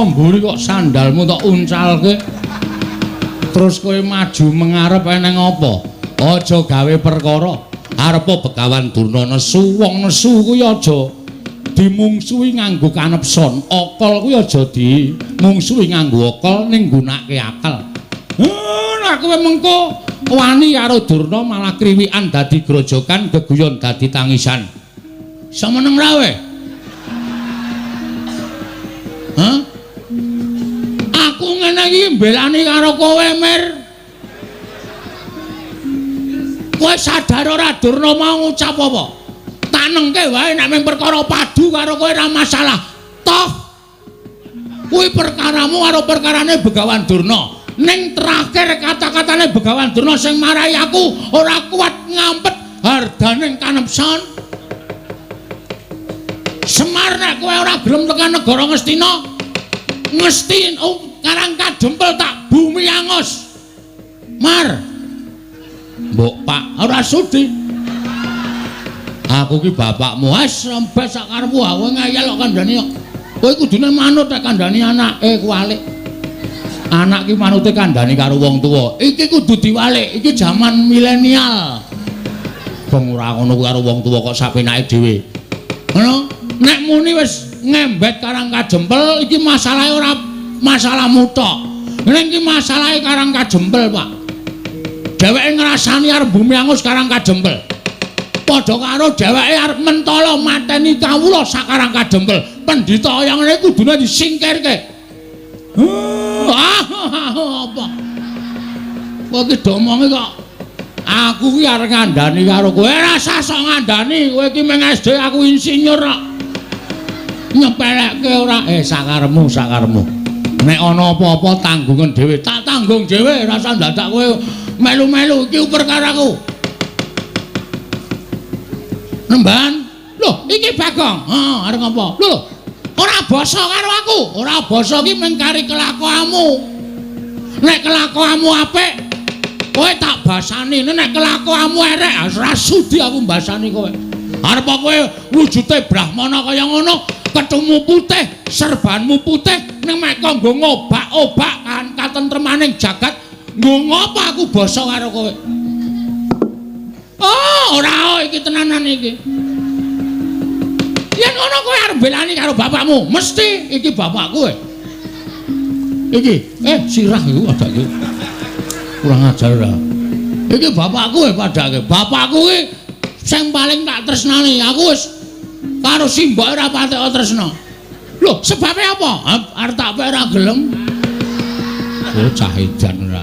mburi kok sandalmu tok uncalke. Terus kowe maju mengarep eneng apa? Aja gawe perkara arep Begawan Durna nesu. Wong nesu kuwi aja dimungsuhi nganggo kanepson. Okol kuwi aja dimungsuhi nganggo okol ning nggunakake akal. Nek kowe mengko wani karo Durna malah kriwikan dadi grojokan, geguyon dadi tangisan. Semeneng ra we? Hah? Aku ngene iki mbelani karo kowe, Mir. Kowe sadar ora Durna mau ngucap apa? Tak nengke wae nek mung perkara padu karo kowe ora masalah. Toh kuwi perkaramu karo perkarane Begawan Durna. Ning terakhir kata-katane Begawan Durna sing marahi aku ora kuat ngampet hardaning kanepson. Semar nek kowe ora gelem tekan negara Ngastina, Ngestin Karang Kadempel tak bumi angus. Mar. Mbok Pak, ora sudi. Aku ki bapakmu, wis rembes sak karepmu, kowe ngeyel kok kandhani kok. Kowe kudune manut nek kandhani anake kuwalik. Anak ki manute kandhani karo wong tuwa. Iki kudu diwalik, iki jaman milenial. Bong ora ngono karo wong tuwa kok sapenake dhewe. Ngono, nek muni wis ngembet Karang Kadempel iki masalahe ora masalahmu tok. Ning iki masalahe Karang Kadempel, Pak. Dheweke ngrasani arep bumi angus Karang Kadempel. Padha karo dheweke arep mentala mateni kawula sak Karang Kadempel. Pendhita kaya ngene kudune disingkirke. Apa? Kowe ki domonge kok aku ki arep ngandani karo kowe. Ora usah sok ngandani, kowe ki meng SD aku insinyur kok. Nyepelekke ora sakaremu. Nek ana apa-apa tanggungan dhewe, tak tanggung dhewe, ora usah dadak kowe melu-melu iki perkaraku. Nemban. Lho, iki Bagong. Arep ngopo? Lho, ora basa karo aku. Ora basa ki mung kari kelakuanmu. Nek kelakuanmu apik, kowe tak basani. Nek kelakuanmu elek, ora sudi aku mbasani kowe. Arep kowe wujute Brahmana kaya ngono, kethumu putih, serbanmu putih, ning mek kanggo ngobak-obak kan katentremaning jagat. Nggo ngopo aku basa karo kowe? Oh, ora iki tenanan iki. Yen ngono kowe arep belani karo bapakmu, mesti iki bapakku kowe. Iki, sirah iku adake. Kurang ajar ora. Iki bapakku padake. Bapakku ki sing paling tak tresnani. Aku wis karo simbok ora patek tresna. Lho, sebabe apa? Arep tak ora gelem. Oh, cah edan ora.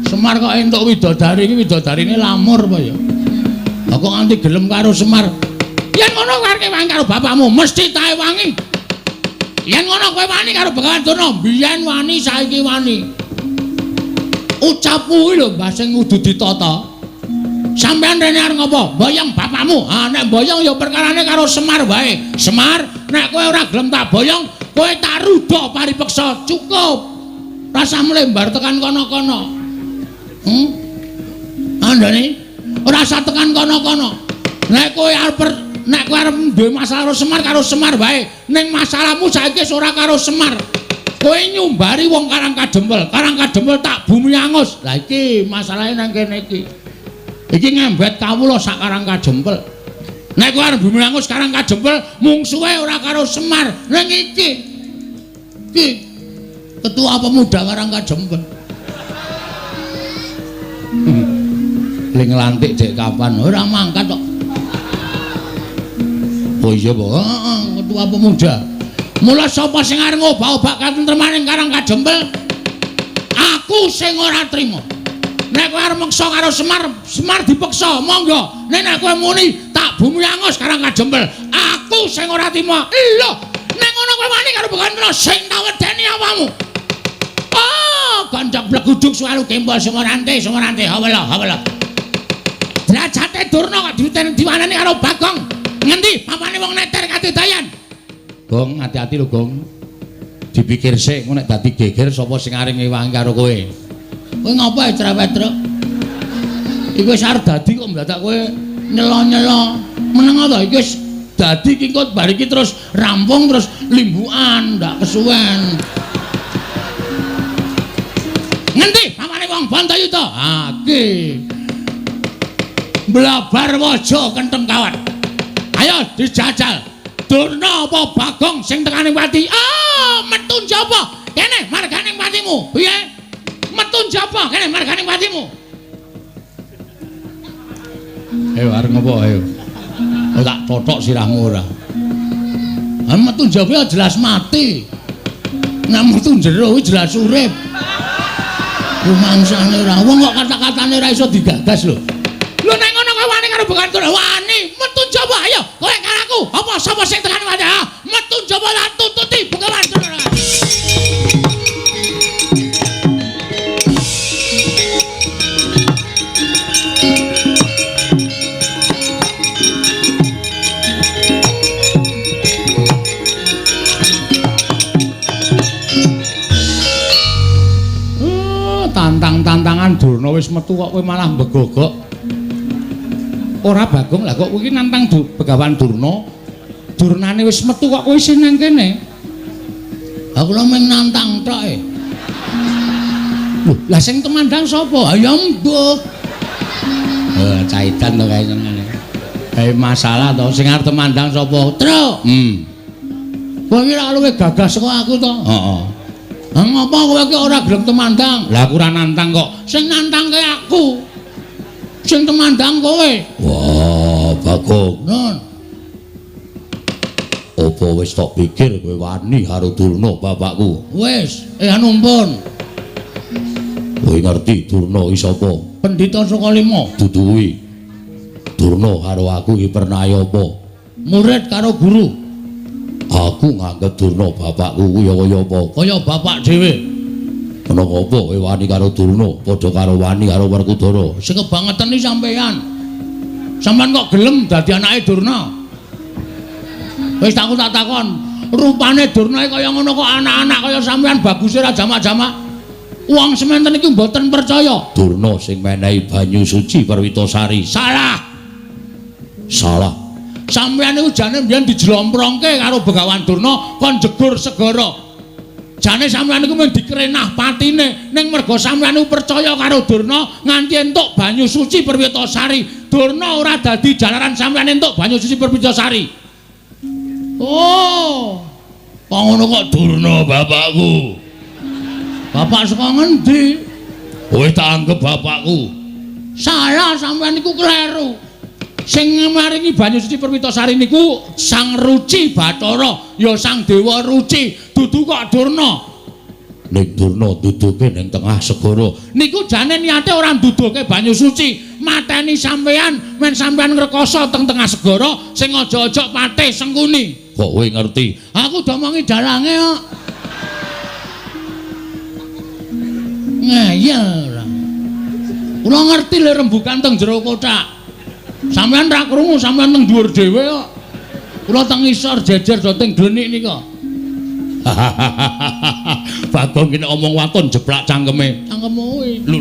Semar kok entuk widodari iki widodarine lamur apa ya? Kok nganti gelem karo Semar. Yen ngono kowe arep wangi karo bapakmu, mesti tae wangi. Yen ngono kowe wani karo Begawan Durna, biyen wani saiki wani. Ucapmu kuwi lho mbah sing kudu ditata. Sampeyan rene arep ngopo? Boyong bapakmu. Nek boyong ya perkarane karo Semar wae. Semar, nek kowe ora gelem tak boyong, kowe tak rudha paripeksa. Cukup. Rasa mlembar tekan kono-kono. Andane ora usah tekan kono-kono. Nek kowe arep duwe masalah karo Semar wae, ning masalahmu saiki ora karo Semar. Kowe nyumbari wong Karang Kadempel. Karang Kadempel tak bumi angus. Lah iki masalahe nang kene iki. Iki ngembet kawula sak Karang Kadempel. Nek kowe arep bumi angus Karang Kadempel, mungsuhe ora karo Semar. Ning iki ketua pemuda Karang Kadempel. Ling lantik dek kapan ora mangkat kok. Oh iya, Pak. Ketua pemuda. Mula sapa sing arep ngobak-obak katentremaning Karang Kadempel? Aku sing ora trima. Nek kowe arep meksa karo Semar, Semar dipeksa, monggo. Nek kowe muni tak bumi angus Karang Kadempel, aku sing ora trima. Lho, nek ngono kowe wani karo Begawan Durna sing tak wedeni awamu. Oh, kancak bleguduk selalu kembal Sumorante. Hawala. Derajate Durna kok diwanani karo Bagong. Ngendi papane wong neter kadedayan? Gong, hati-hati lho, Gong. Dipikir sik, engko nek dadi geger sapa sing arep ngewangi karo kowe. Kowe ngopo cerewet, Truk? Iku wis arep dadi kok mendadak kowe nyelo-nyelo. Meneng ta iki wis dadi kingkot bar iki terus rampung terus limbukan ndak kesuwen. Ngendi pamane wong Bantayuda? Ha iki. Blabar waja kentem kawan. Ayo dijajal. Durna apa Bagong sing tekaning pati? Ah, metu njaba. Kene marganing patimu. Piye? Metu njaba kene marganing patimu. Ayo arep ngopo ayo. Oh tak totok sirahmu ora. Ah metu njaba jelas mati. Nek metu jero jelas urip. Rumangsane ora wong kok kata-katane ora iso digagas lho. Lho nek ngono kowe wani karo Bekan Durna wani metu njaba ayo kowe karo aku apa sapa sing tekan wae metu njaba lan tuntuti Bekan Durna. Tantang-tantangan Durna wis metu kok kowe malah mbegogok. Ora Bagong lah kok kowe iki nantang Begawan Durna. Durnane wis metu kok kowe isih nang kene. Aku lho mung nantang tok e. Lho, lah sing temandang sapa? Ya mbuh. Caitan to kae ngene. Kae masalah to sing arep temandang sapa? Truk. Kowe iki ora luwih gagas kok aku to. Heeh. Ngapa kowe iki ora gelem temandang? Lah aku ora nantang kok. Sing nantangke aku. Sing temandang kowe. Wah, Bagong. Nun. Apa wis tok pikir kowe wani karo Durna bapakku? Wis, anumpun. Kowe ngerti Durna iki sapa? Pendhita saka 5. Dudu kuwi. Durna karo aku iki pernah apa? Murid karo guru. Aku nganggep Durna bapakku kuwi kaya apa? Kaya bapak dhewe. Ana apa kowe wani karo Durna padha karo wani karo Werkudara? Sing kebangetan iki sampean. Sampeyan kok gelem dadi anake Durna? Wis tak takon, rupane Durna kaya ngono kok anak-anak kaya sampean baguse ra jamak-jamak. Wong sementen iki mboten percaya. Durna sing menehi banyu suci Perwitasari. Salah. Salah. Sampeyan niku jane mbiyen dijlomprongke karo Begawan Durna kon jegur segara. Jane sampeyan niku mung dikrenah patine ning merga sampeyan niku percaya karo Durna nganti entuk banyu suci Perwitasari. Durna ora dadi jalaran sampeyan entuk banyu suci Perwitasari. Oh. Kok ngono kok Durna bapakku? Bapak saka ngendi? Kowe tak anggap bapakku. Salah sampeyan niku kleru. Sing maringi banyu suci Perwitasari niku Sang Ruci Bathara, ya Sang Dewa Ruci, dudu kok Durna. Ning Durna duduke ning tengah segara. Niku jane niate ora nduduke banyu suci, mateni sampean men sampean ngrekoso teng tengah segara sing aja-aja patih sengkuni. Kok kowe ngerti? Aku domongi dalange kok. Ngeyel ora. Kula ngerti le rembugan teng jero kotak. Sampeyan ra krungu, sampeyan teng dhuwur dhewe kok. Kula teng ngisor jejer do teng glenik nika. Bagong iki nek omong waton jeblak cangkeme. Cangkemmu kuwi. Lho.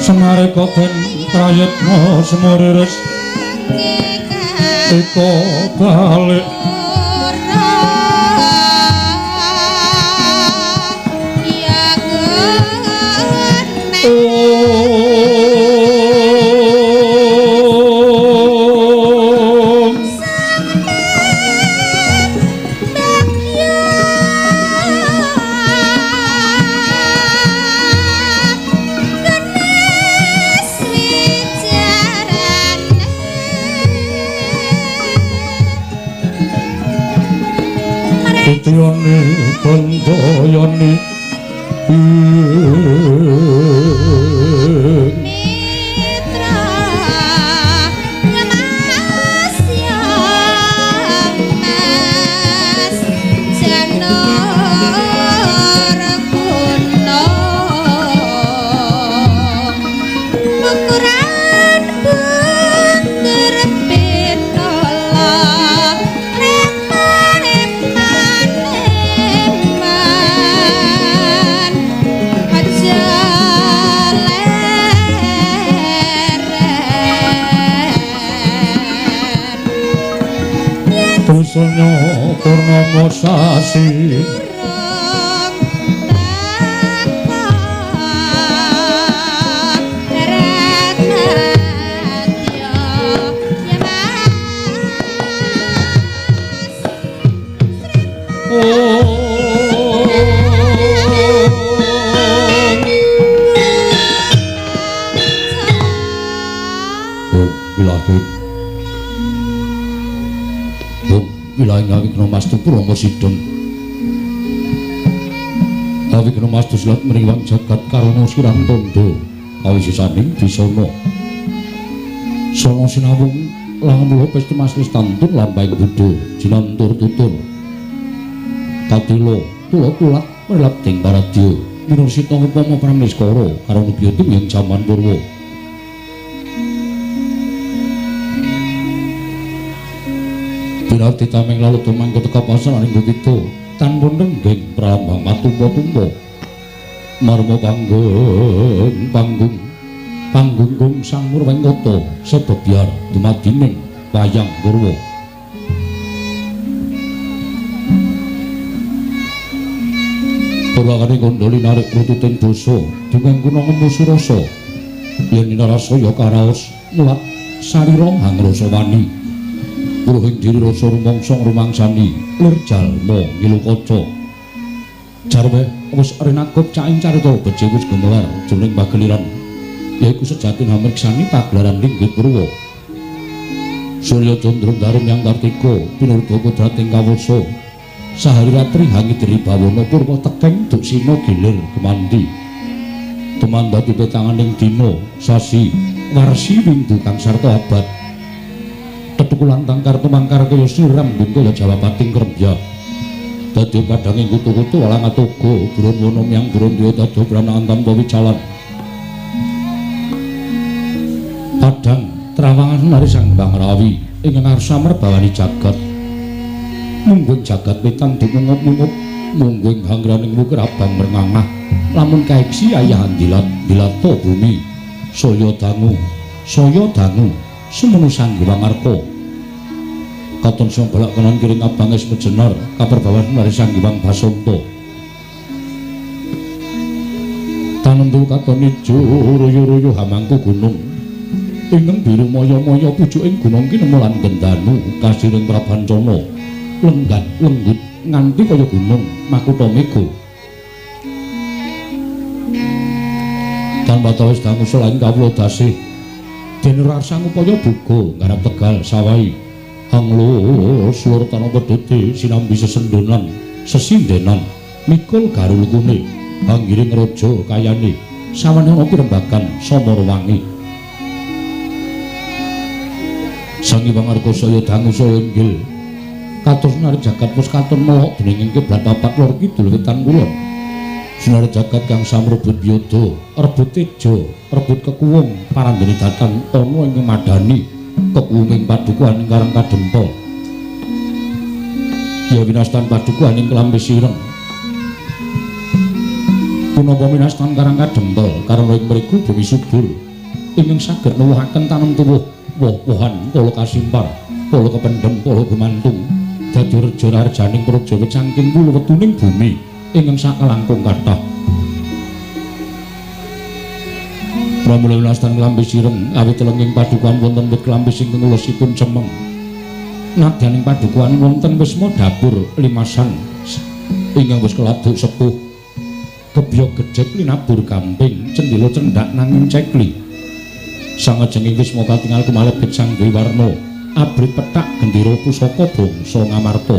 Semare koten prayitna semureres eko balik Yoni bondo yoni mitra ngemas yang mas janur gunung ukuran bunder pinolong Tusulnya purnama sasi ngawi kena mas tu purama sidon ngawi kena mas tu silat meriwang jagat karana sirang tondo ngawi sisaning disana sono sinawung langemula pesti mas listantun lambaing budo jinantur tutur katilo tula kulat merlap ting baradya minursita ngupama pramniskara karo nubyutung yang jaman purwa Binarti tameng lalu tumangko teka pasan aning gutito tanpa nenggeng pralambang matumbo-tumbo marmo panggung gong sang murwengkata sebebyar dumadining wayang purwa purwakane kondoli narik rututing dosa dengan guna ngemusu rasa yen narasaya karaos mulat sarira hangrasa wani Puruhing diri rasa rumongsong rumangsani lir jalma ngilu kaca jarwe wis renakut caing carita beje wis gemelar jroning pageliran yaiku sejatin hamriksani pagelaran linggih purwa Surya Candra Darum yang Kartika pinurba kodrating kawasa sahari ratri hangit ribawana purwa tekeng duksina gilir kemandi tumandati petanganing dina sasi warsi windu kang sarta abad tetukulan tangkar tumangkar kaya siram bungkul Jawa pating kerja dadi padanging kutu-kutu walang atoga buron wonom yang buron dia dadi pranaan tanpa wicalan padang trawangan nari sang Bang Rawi ingkang arsa merbawani jagat mungguing jagat wetan dimungup-mungup mungguing hangraning wukir abang merngangah lamun kaeksi ayahan dilato bumi saya dangu semono sang Hyang Arka katon sing balak kanan kiring abang es mejenar kaperbawan mari sang Hyang Basanta tanentu katon ijo royo-royo hamangku gunung ingkang biru moyo-moyo pucuking gunung ki nemu lan gendanu kasiring prabancana lenggan lenggut nganti kaya gunung makutha mega tanpa tawis dangu selain kawula dasih dene rasa ngupaya buga ngarep tegal sawai hanglo slur tanah pedhete sinambi sesendonan sesindenan mikul garul kune anggiring raja kayane sawane ana pirembagan Samarwangi Sang Hyang Arka saya dangu saya inggil kados narik jagat pus katon melok dening kiblat papat lor kidul wetan kulon sinar jagat kang samrebut biyada rebut teja rebut kekuwung parandene datang ana ing madani kekuwunging padukuhan ing Karang Kadempel ya winastan padukuhan ing Klambi Sireng punapa winastan Karang Kadempel karena ing mriku bumi subur ingkang saged nuwuhaken tanem tuwuh woh-wohan kala kasimpar kala kependhem kala gumantung dadi reja rajaning praja wecangking kula wetuning bumi ingkang sakalangkung kathah. Pramila winastan klambi sireng awit lenging padukuhan wonten wit klambi ingkang ulusipun cemeng. Nadyaning padukuhan wonten wisma dapur limasan ingkang wis keladuk sepuh. Gebya gedhek linabur gamping cendhela cendhak nanging cekli. Sangajenging wisma katingal kumalebet sang dewi warna abrit pethak gendera pusaka bangsa Ngamarta.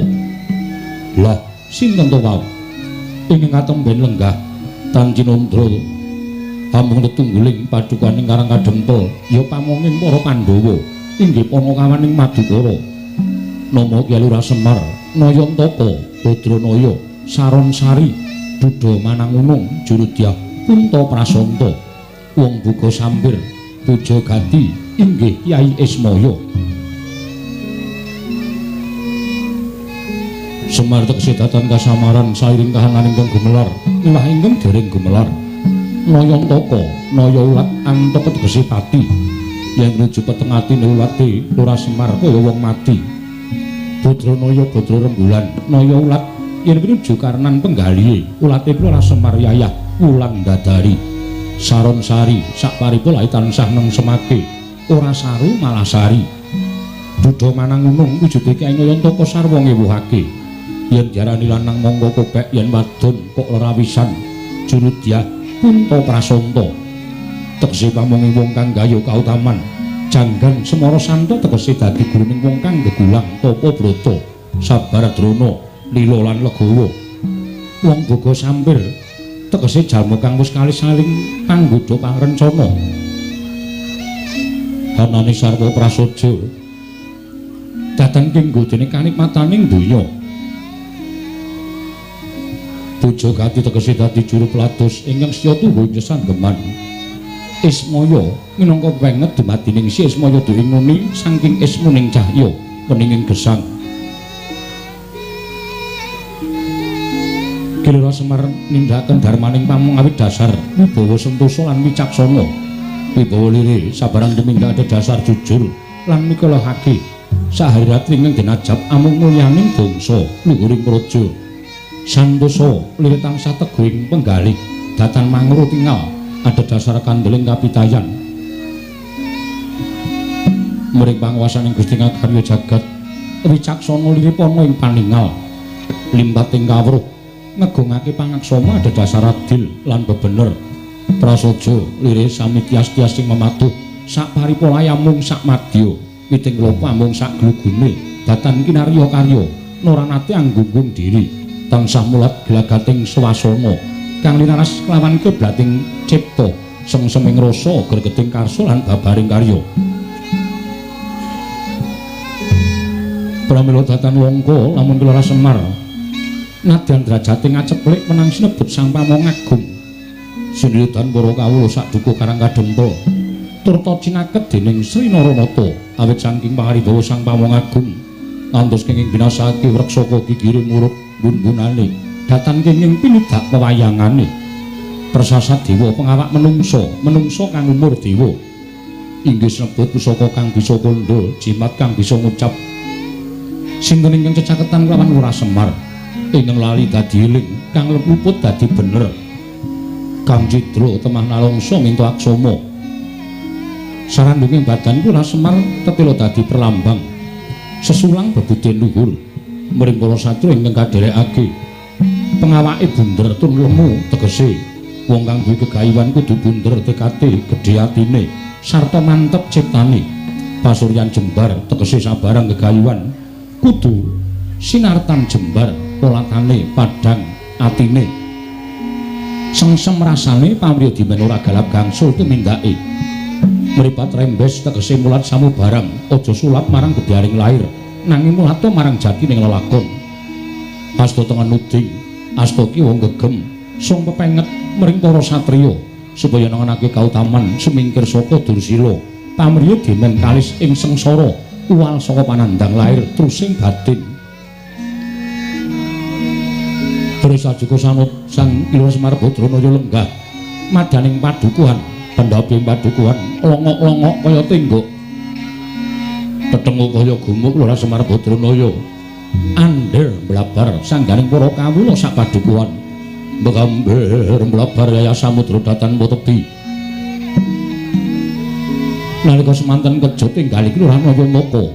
Lah sinten to wau ingkang katemben lenggah Tancinandra amung tetungguling padukaning Karang Kadempel ya pamonging para Pandhawa inggih Panakawaning Madukara nama Kyai Lurah Semar Nayantaka Badranaya Saronsari Duda Manangunung Jurudyah Punta Prasanta wong buka sampir puja gati inggih Kyai Ismaya. Semar teksih datan kasamaran sairing kahangan ingkang gumelar milah ingkang dereng gumelar. Nayantaka naya ulat antaka tegese pati yen nuju petengati ulate Lurah Semar kaya wong mati. Badranaya Badra rembulan naya ulat yen nuju karenan penggalihe ulate Lurah Semar yayah wulan dadari. Saronsari sakparipun lae tansah nengsemake ora saru malah sari. Duda Manangunung wujude Kyai Nayantaka sarwa ngewuhake yen diarani lanang monggo kopek yen wadon kok lerawisan Jurudyah Punta Prasanta tegese pamonging wong kang gaya kautaman janggan Semara Santa tegese dadi guruning wong kang gegulang tapa brata sabar drana lila lan legawa wong boga sampir tegese jalma kang wis kalih saling panggodha pangrencana anane sarwa prasaja dateng kanggo dene kanikmataning donya. Puja gati tegese dadi juru pelados ingkang siya tuwa ing sanggeman. Ismaya minangka wenget dumadining si Ismaya duwing muni saking ismuning cahya peninging gesang. Kyai Lurah Semar nindakaken darmaning pamungawit dasar wibawa sentosa lan wicaksana. Wibawa lire sabarang tumindak ada dasar jujur lan mikolahake saharirat ingkang dinajab amung mulyaning bangsa luhuring praja. Santosa lirik tansah teguhing penggalih datan mangro tingal ada dasar kandeling kapitayan mring panguwasaning Gusti Ngagarya jagat wicaksana lirik ana ing paningal limpating kawruh ngegungake pangaksama ada dasar adil lan bebener prasaja lirik sami tias-tias sing mematuh sak paripolaya mung sak madya witing klopo amung sak glugune datan kinarya karya noranate anggunggung diri tansah mulat glagating swasana kang linaras kelawan keblating cipta sengseming rasa gregeting karsa lan babaring karya. Pramila datan wangka lamun Lurah Semar nadyan drajating aceplik menang sinebut sang pamong agung sindhidhan para kawula saduka Karang Kadempel turta cinaket dening Sri Naranata awit saking pangaribawa sang pamong agung ngantos kenging binasake wreksaka gigiring murup bun-bunane datan kenging pinidak pewayangane persasat dewa pengawak menungso kang umur dewa inggih sinebut pusaka kang bisa kandha jimat kang bisa ngucap sinten ingkang cecaketan kelawan Lurah Semar ingkang lali dadi eling kang luput dadi bener kang cidra temah nalongso minta aksama sarandunging badan Lurah Semar tetela dadi perlambang sesulang bebuden luhur mring para satru ingkang kadherekake pengawake bunder tur lemu tegese wong kang duwe gegayuhan kudu bunder tekate gedhe atine sarta mantep ciptane pasuryan jembar tegese sabarang gegayuhan kudu sinartan jembar polatane padhang atine sengsem rasane pamriya dimen ora galap gangsul tumindake mripat rembes tegese mulat samubarang aja sulap marang gedharing lair nanging mulata marang jati ning lelakon asta tengen nuding asta ki wong gegem sung pepenget mring para satriya supaya nengenake kautaman sumingkir saka dursila pamriya demen kalis ing sengsara uwal saka panandang lair trusing batin. Prasajuga sanut sang Lurah Semar Badranaya lenggah madaning padukuhan Pendhapi padukuhan longok-longok kaya tingguk. Tetengu kaya gumuk Lurah Semar Badranaya. Andher mlabar sangganing para kawula sak padukuhan. Mbamber mlabar yaya samudra datan mutebi. Nalika semanten kejut enggal iki Lurah Nayandaka.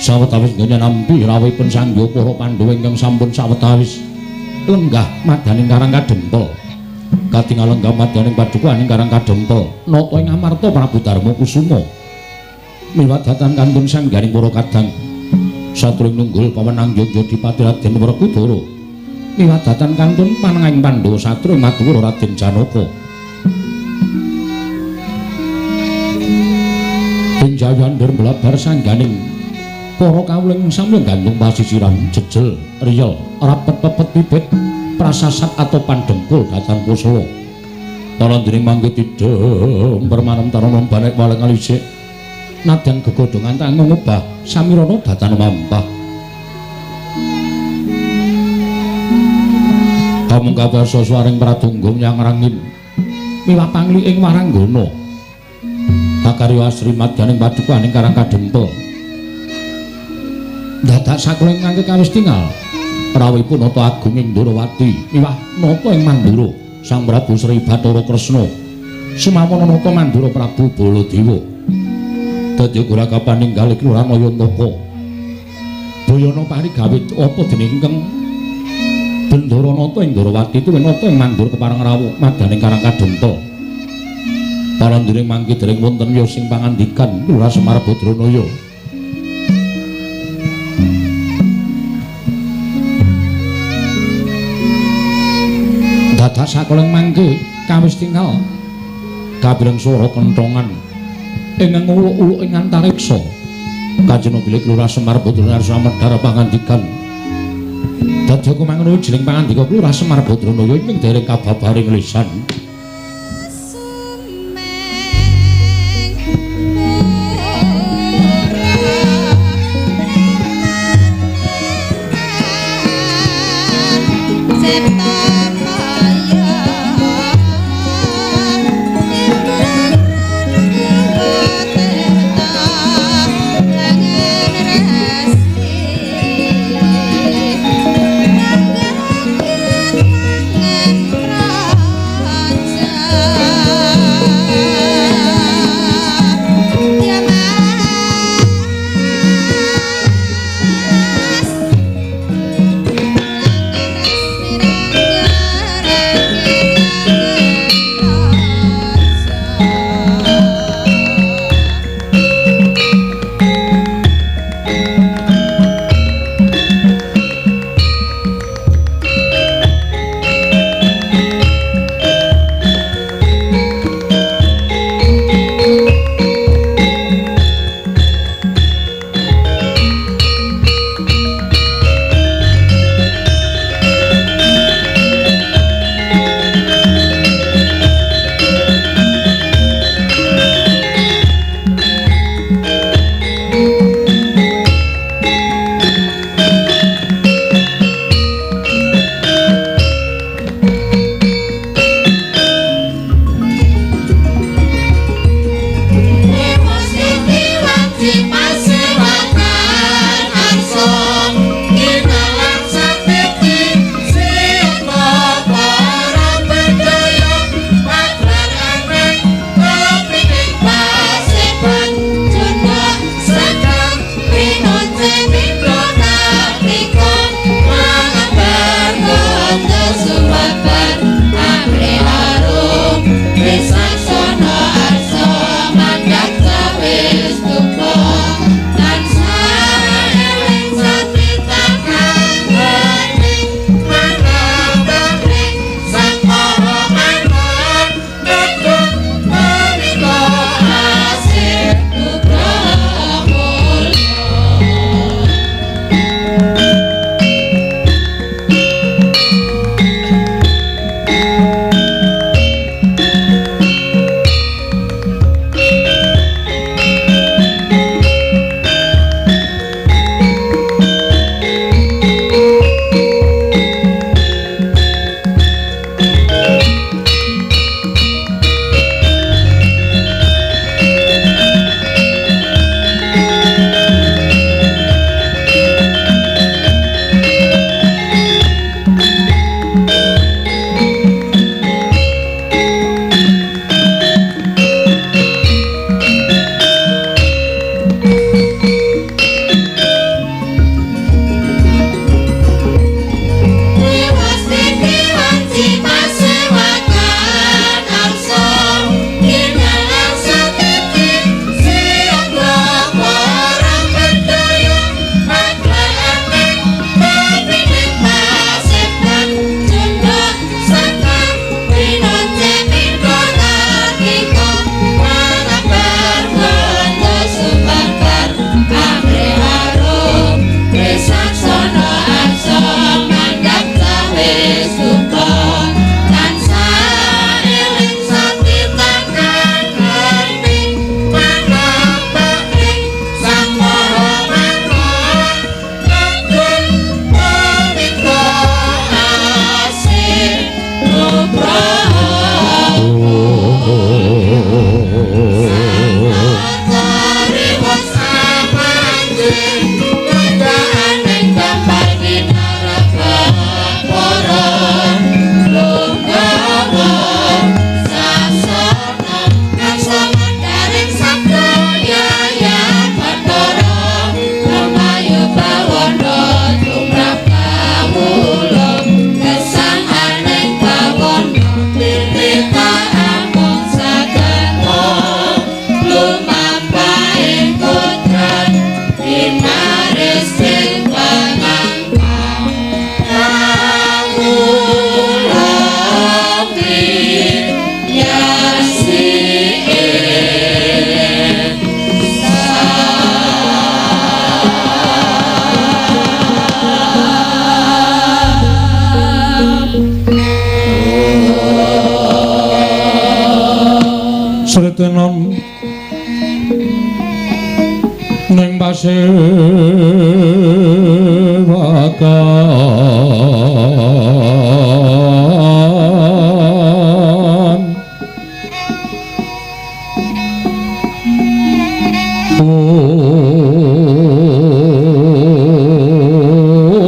Sawetawis nggenya nampi rawuhipun sangya para Pandhawa ingkang sampun sawetawis lenggah madaning Karang Kadempel. Katingal lenggah madaning padukuhan ing Karang Kadempel nata ing amarta Prabu Darma Kusuma. Miwadatan kantun sanggaring para kadang satring nunggul pawenang Yogya Dipati Raden Werkudara. Miwadatan kantun panenging Pandhawa satring maduwur Raden Janaka. Pinjayander mlabar sangganing para kawuling samya gantung pasisiran jejel riyel rapet pepet bibit prasasat atau pandengkul datan kusala. Para dening mangke tidhem permanem tarana banek waleng alisik nadyan gegodhongan tanggung ubah samirana datan mampah. Kamung kawarsa swaring pradonga nyang rangin miwah pangli ing waranggana. Kakarya asri madyaning padukuhan ing Karang Kadempel. Dadak sakuling ngangge kawis tinggal rawuhipun nata agung ing Ndrawati miwah nata ing Mandura Sang Prabu Sri Bathara Kresna sumawana nata Mandura Prabu Baladewa. Dadi guraka paninggal iki Lurah Nayandaka. Bayana parigawit apa dening ingkang Bendara nata ing Ndrawati tuwin nata ing Mandura kepareng rawuh madaning Karang Kadempel. Para ndiring mangke dereng wonten ya sing pangandikan Lurah Semar Badranaya. Dadak sakoleng mangke kawis tinggal kabireng swara kenthongan ingkang uluk-uluk ing antariksa. Kanjeng bilih Lurah Semar Badranaya samedhar pangandikan. Dadi aku mangono jeneng pangandika Lurah Semar Badranaya ing dereng kababaring lisan. Sretenon ning pasir wakan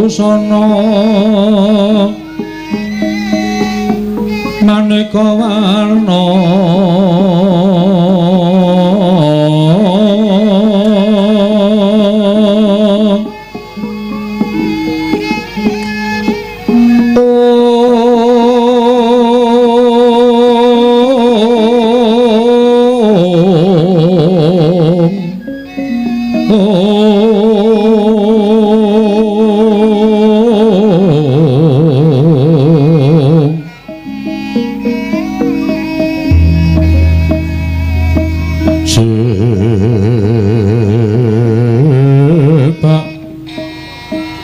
sono maneka warna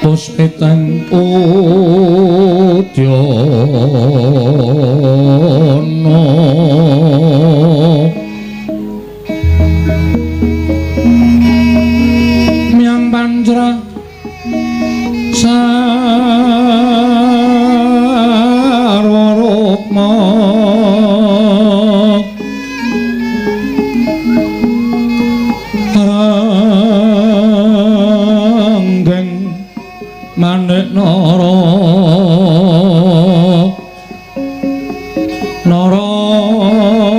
Puspetan Udyono Miang Panjra Sarwa Rukma Manik Nara Narawata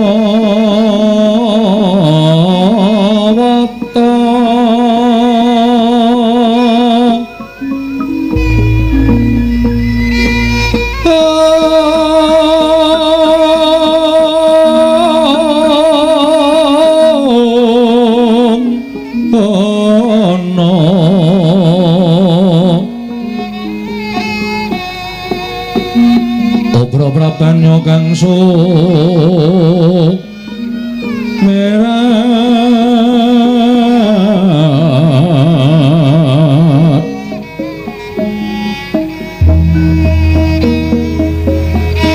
Prabanyo kang merat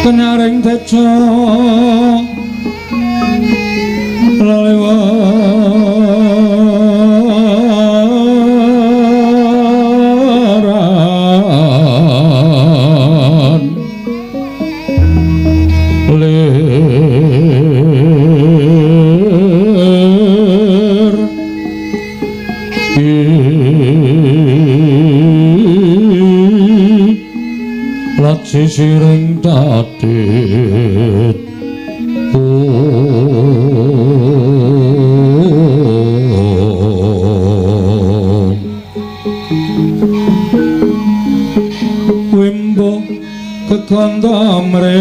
kenyaring tejo sisiring dadit wimbo kekondamre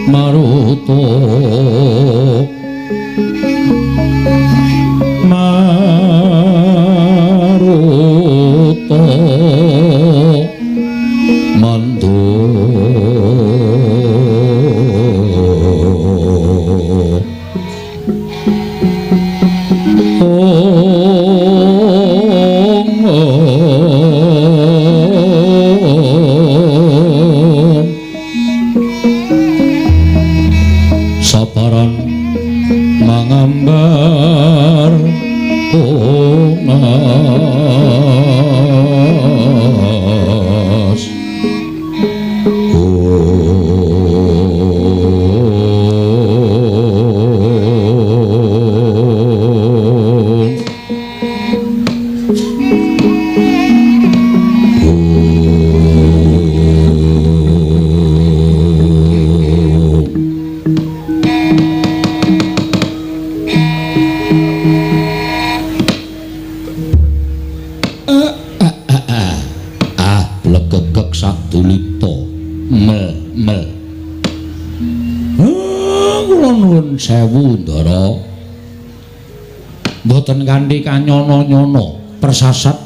Maruto Mandu saparan mangambar ongas sewu ndara mboten kanthi kanyono-nyono persasat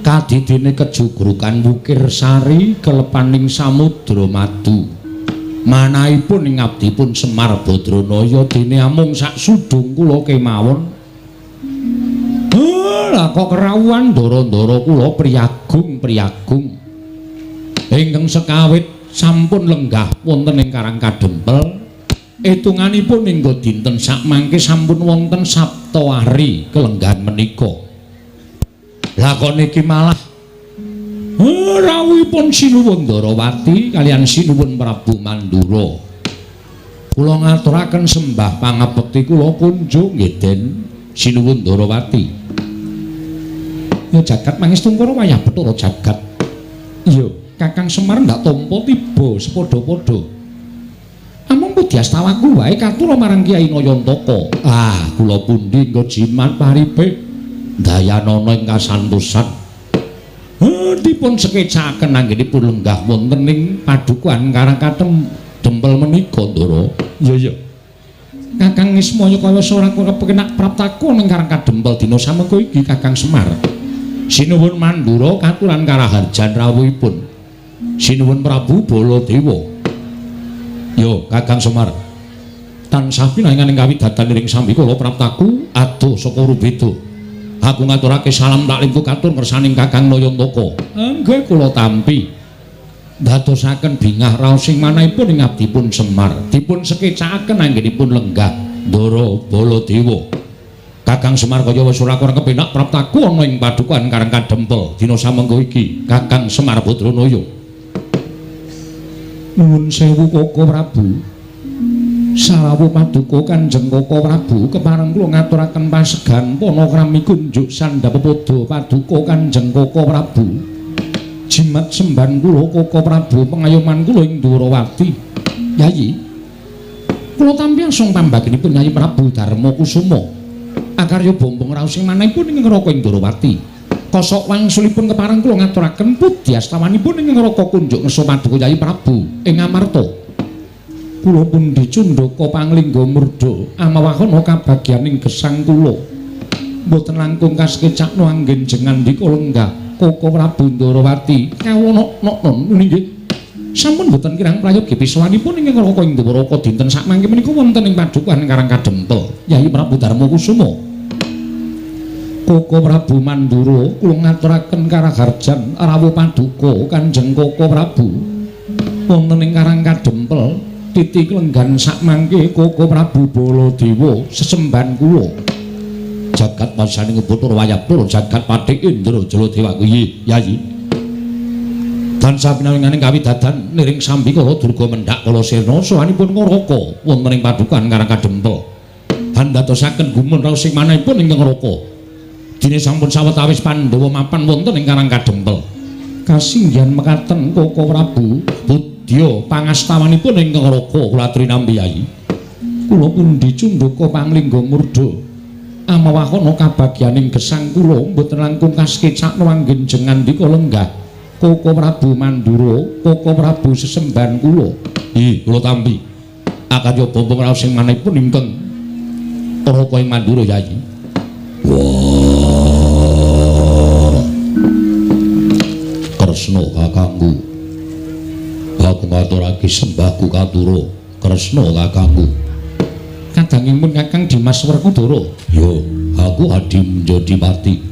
kadidine kejugrukan Wukir Sari kelepaning samudra madu manahipun ing abdipun Semar Badranaya dene amung sak sudung kula kemawon lah kok kerawuhan ndara-ndara kula priyagung ingkang sekawit sampun lenggah wonten ing Karang Kadempel etunganipun ingga dinten sakmangke sampun wonten Sabta Ari kelenggahan menika. Lah kok niki malah rawuhipun Sinuwun Ndarawati kaliyan Sinuwun Prabu Mandura. Kula ngaturaken sembah pangabekti kula kunjuk nggih Den Sinuwun Ndarawati. Ya jagat mangestu para wayah Bathara jagat. Iya, Kakang Semar ndak tampa tiba sepadha-padha. Amung Budyastawaku wae katura marang Kyai Nayantaka. Kula pundi nggo jimat paripe dayanana ing kasantosan. Dipun sekecakaken anggenipun lenggah wonten ing padukuhan Karang Kadempel menika, Ndara. Iya. Kakang Ismaya kaya ora kepenak praptaku ning Karang Kadempel dina samengko iki Kakang Semar. Sinuwun Mandura katuran karaharjan rawuhipun Sinuwun Prabu Baladewa. Yo Kakang Semar tansah pinanganing kawidatan ing sambi kula praptaku adoh saka Rubeda. Aku ngaturake salam taklimku katur kersaning Kakang Nayantaka. Nggih kula tampi. Dadosaken bingah raos sing manahipun ing abdipun Semar dipun sekecakaken anggenipun lenggah Ndara Baladewa. Kakang Semar kaya wis ora kurang kepenak praptaku ana ing padukuhan Karang Kadempel dina samengko iki Kakang Semar Badranaya. Nuwun sewu Koko Prabu. Sarawuh paduka Kanjeng Koko Prabu kepareng kula ngaturaken pasegan panakrami kunjuk sandhapepada paduka Kanjeng Koko Prabu. Jimat semban kula Koko Prabu pengayoman kula ing Ndarawati. Yayi. Kula tampi asung pambagenipun Yayi Prabu Darma Kusuma. Akarya bombong raos sing manahipun ing ngraka ing Ndarawati. Kosok wangsulipun kepareng kula ngaturaken pudyastawanipun ing ngraka kunjuk ngesa paduka Yayi Prabu ing Amarta. Kula pundi cundhaka panglingga murda amawahana kabagyaning gesang kula. Mboten langkung kasekecakno anggen jengan ndika lenggah Koko Prabu Ndarawati. Kawonok-nok nggih. Sampun mboten kirang prayogi pisawanipun ing ngraka ing Dwaraka dinten sakmangke menika wonten ing padukuhan Karang Kadempel Yayi Prabu Darma Kusuma. Koko Prabu Mandura kula ngaturaken karaharjan rawuh paduka Kanjeng Koko Prabu wonten ing Karang Kadempel titik lenggan sakmangke Koko Prabu Baladewa sesemban kula. Jagat wasaning Bathara Wayapura jagat Pathik Indra Jaladewa kuwi Yayi. Tansah pinawinganing kawidadan niring sambi kala durga mendhak kala sirna sawanipun ngraka wonten ing padukan Karang Kadempel. Handadosaken gumun raos sing manahipun ing ngraka. Dene sampun sawetawis Pandhawa mapan wonten ing Karang Kadempel. Kasinggihan mekaten Koko Prabu budya pangastawanipun ing ngraka kula aturi nampi Yayi. Kula pundi cundhaka panglingga murda amawahana kabagyaning gesang kula mboten langkung kasekecakno anggen jengan ndika lenggah Koko Prabu Mandura, Koko Prabu sesemban kula. Kula tampi. Akarya bombong raos sing manahipun ingkang Raka ing Mandura Yayi. Wah. Kresna kakangku. Aku ngaturake sembahku katura Kresna kakangku. Kadangipun Kakang Dimas Werkudara. Yo, aku Adi Menjadipati.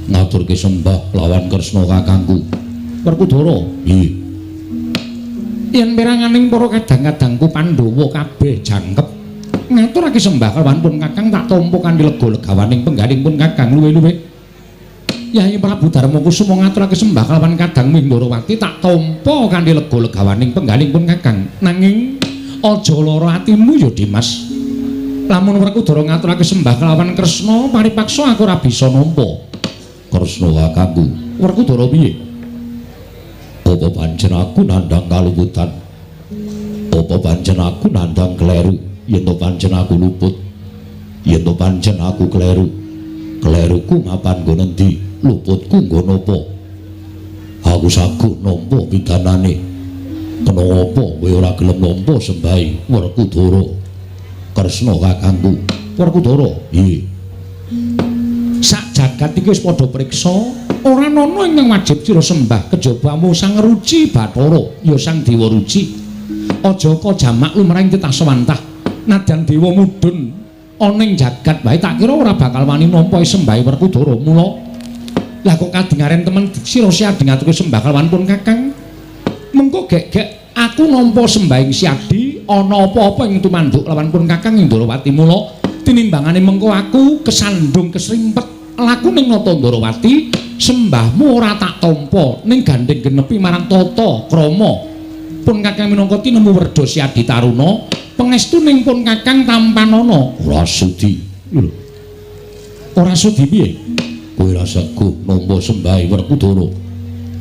Ngaturke sembah lawan Kresna kakangku. Werkudara, nggih. Yen piranganing para kadang-kadangku Pandhawa kabeh jangkep ngaturake sembah kelawan pun Kakang tak tampa kanthi lega-legawaning penggaling pun Kakang luwih-luwih. Yayi Prabu Darma Kusuma ngaturake sembah kelawan Kadang Ndarawati tak tampa kanthi lega-legawaning penggaling pun Kakang. Nanging aja lara atimu ya Dimas. Lamun Werkudara ngaturake sembah kelawan Kresna paripaksa aku ora bisa nampa. Kresna kakangku. Werkudara piye? Apa pancen aku nandhang kalumputan? Apa pancen aku nandhang kleru? Yen to pancen aku luput, yen to pancen aku kleru, kleruku mapan nggo endi? Luputku nggo napa? Aku saguh nampa pidanane. Kenapa kowe ora gelem nampa sembahe Werkudara? Kresna kakangku. Werkudara, nggih. Sak jagat iki wis padha priksa ora ana ingkang wajib sira sembah kejaba mung Sang Ruci Bathara ya Sang Dewa Ruci. Aja ka jamak lumrahing titah sawantah nadyan dewa mudhun ana ing jagat wae tak kira ora bakal wani nampa sembahe Werkudara. Mula lah kok kadingaren temen sira siadi ngaturke sembah kalawan pun Kakang. Mengko gek-gek aku nampa sembahing siadi ana apa-apa ing tumanduk lawan pun Kakang Ndrawati. Mula tinimbangane mengko aku kesandung kesrimpet laku ning nata Ndrawati sembahmu ora tak tampa ning gandeng genepi marang tata krama pun Kakang minangka tinemu werda siadi taruna pangestu ning pun Kakang tampanana. Ora sudi lho, ora sudi piye kowe rasaku nampa sembahe Werkudara.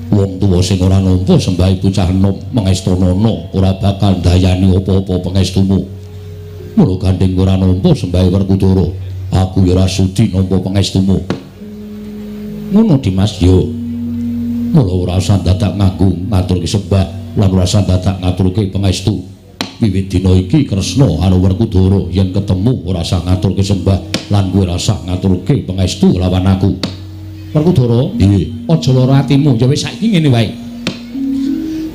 Wong tuwa sing ora nampa sembahe bocah enom mengestanana ora bakal dayani apa-apa pangestumu. Mula gandeng ora nampa sembahe Werkudara, aku ya ora sudi nampa pangestumu. Ngono Dimas yo. Mula ora usah dadak nganggo ngaturke sembah lan ora usah dadak ngaturke pangestu. Wiwit dina iki Kresna karo Werkudara yen ketemu ora usah ngaturke sembah lan kowe ora usah ngaturke pangestu lawan aku. Werkudara, nggih, aja lara atimu, ya wis saiki ngene wae.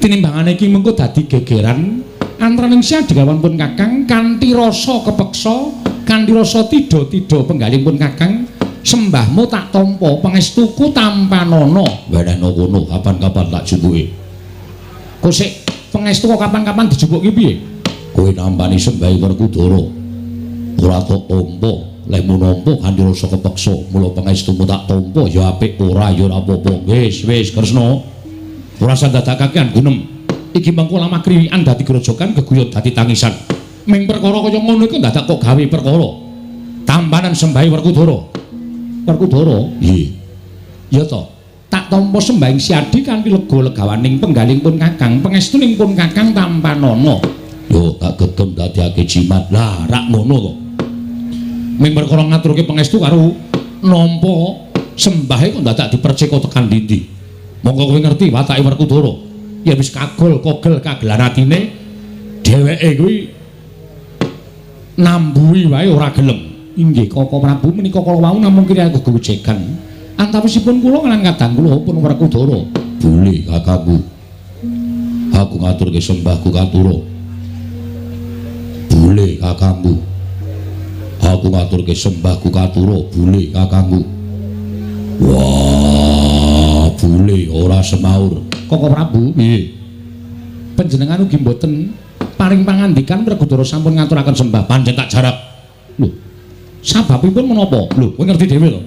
Tinimbangane iki mengko dadi gegeran antaraning siadi kalawan pun Kakang kanthi rasa kepeksa, kanthi rasa tida-tida penggalih pun Kakang, sembahmu tak tampa, pangestuku tampanana. Wenehna kono kapan-kapan tak jupuke. Kok sik pangestu kok kapan-kapan dijupuke piye? Kowe nampani sembahe Werkudara. Ora tak tampa, lemu nampa kanthi rasa kepeksa, mula pangestumu tak tampa ya apik ora ya ora apa-apa. Wis Kresna. Ora sandadakaken gunem. Iki mengko lamah kriwikan dadi grojokan geguyon dadi tangisan. Ming perkara kaya ngono iku dadak kok gawe perkara. Tampanan sembahe Werkudara. Werkudara? Nggih. Ya to. Tak tampa sembahing siadi kanthi lega-legawaning penggaling pun Kakang, pangestuning pun Kakang tampanana. Yo tak gegem dadiake jimat. Lah rak ngono to. Ming perkara ngaturke pangestu karo nampa sembahe kok dadak dipercaya tekan ndi-ndi. Monggo kowe ngerti watake Werkudara. Ya wis kagol-kogel kagelan atine dheweke kuwi nambuhi wae ora gelem. Inggih Kaka Prabu menika kala wau namung kira gegojegan. Antawisipun kula lan kadang kula pun Werkudara. Boleh Kakangku. Aku ngaturke sembahku katura. Boleh Kakangku. Aku ngaturke sembahku katura. Boleh Kakangku. Wah, boleh ora semaur. Kaka Prabu, nggih. Panjenengan ugi mboten paring pangandikan Werkudara sampun ngaturaken sembah pancen tak jarak. Lho. Sababipun menapa? Lho, kowe ngerti dhewe to.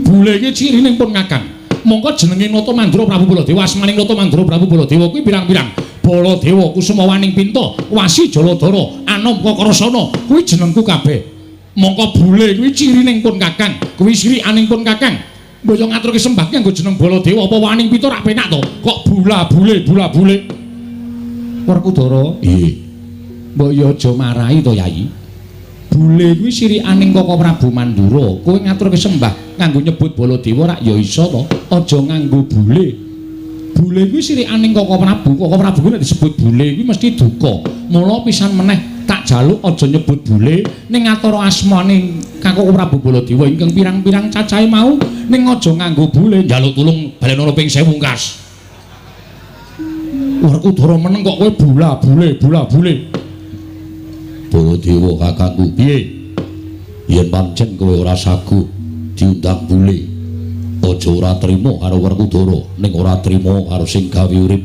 Bule iki cirining pun Kakang. Mongko jenenge Nata Mandura Prabu Baladewa, asmaning Nata Mandura Prabu Baladewa kuwi pirang-pirang. Baladewa Kusumawaning Pinta, Wasi Jaladara, Anom Kakrasana, kuwi jenengku kabeh. Mongko bule kuwi cirining pun Kakang, kuwi sirikaning pun Kakang. Mbok yo ngaturke sembah kanggo jeneng Baladewa apa Waning Pinta rak penak to? Kok bula-bule. Werkudara, nggih. Mbok yo aja marahi to, Yayi. Bule kuwi sirikaning Kaka Prabu Mandura. Kowe ngaturke sembah nganggo nyebut Baladewa rak ya iso to. Aja nganggo bule. Bule kuwi sirikaning Kaka Prabu. Kaka Prabu kuwi nek disebut bule kuwi mesti duka. Mula pisan meneh tak jaluk aja nyebut bule ning ngatur asmane Kaka Prabu Baladewa ingkang pirang-pirang cacahe mau ning aja nganggo bule. Njaluk tulung balenara ping 1000 kas. Werkudara meneng kok kowe bula-bule. Baladewa Kakangku piye? Yen pancen kowe ora sagu diundang bule, aja ora trima karo Werkudara, ning ora trima karo sing gawe urip.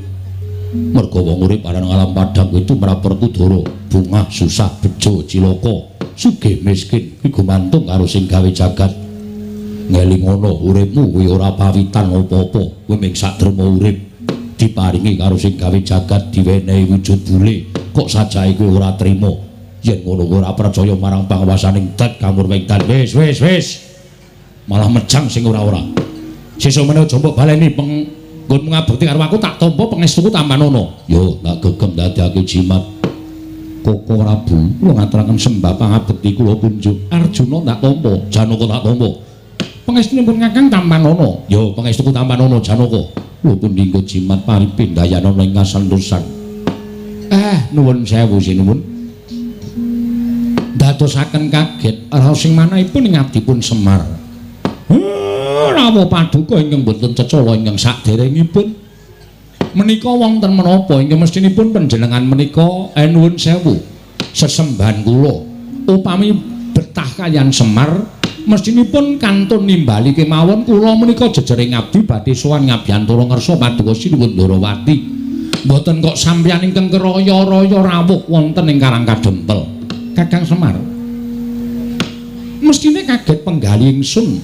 Merga wong urip ana alam padang itu marang Werkudara, bungah susah bejo cilaka, sugih miskin kuwi gumantung karo sing gawe jagat. Ngeling ngono uripmu kuwi ora pawitan apa-apa, kowe mung sadrema urip diparingi karo sing gawe jagat diwenehi wujud bule, kok sajae kowe ora trima. Yen ngono ora percaya marang panguwasaning dat kamurwengtan. Wis. Malah mejang sing ora-ora. Sesuk meneh aja mbok baleni nggon ngabekti karo aku tak tampa pangestuku tampanana. Yo, tak gegem dadiake jimat. Kaka Prabu, kula ngaturaken sembah pangabekti kula kunjuk. Arjuna tak tampa, Janaka tak tampa. Pangestunipun Kakang tampanana. Yo, pangestuku tampanana Janaka. Kula pun dinggo jimat paripindayana ing kasantosan. Nuwun sewu sinuwun. Dadosaken kaget raos sing manahipun ing abdipun Semar. Rawuh Paduka ingkang boten cecala ingkang saderengipun. Menika wonten menapa ingkang mestinipun panjenengan menika nuwun sewu. Sesembahan kula upami betah kaliyan Semar mestinipun kantun nimbali kemawon kula menika jejering abdi badhe sowan ngabiyantara ngersa Paduka Sinuwun Ndarawati. Mboten kok sampeyan ingkang keraya-raya rawuh wonten ing Karangkadempel. Kakang Semar. Mestine kaget penggali ingsun.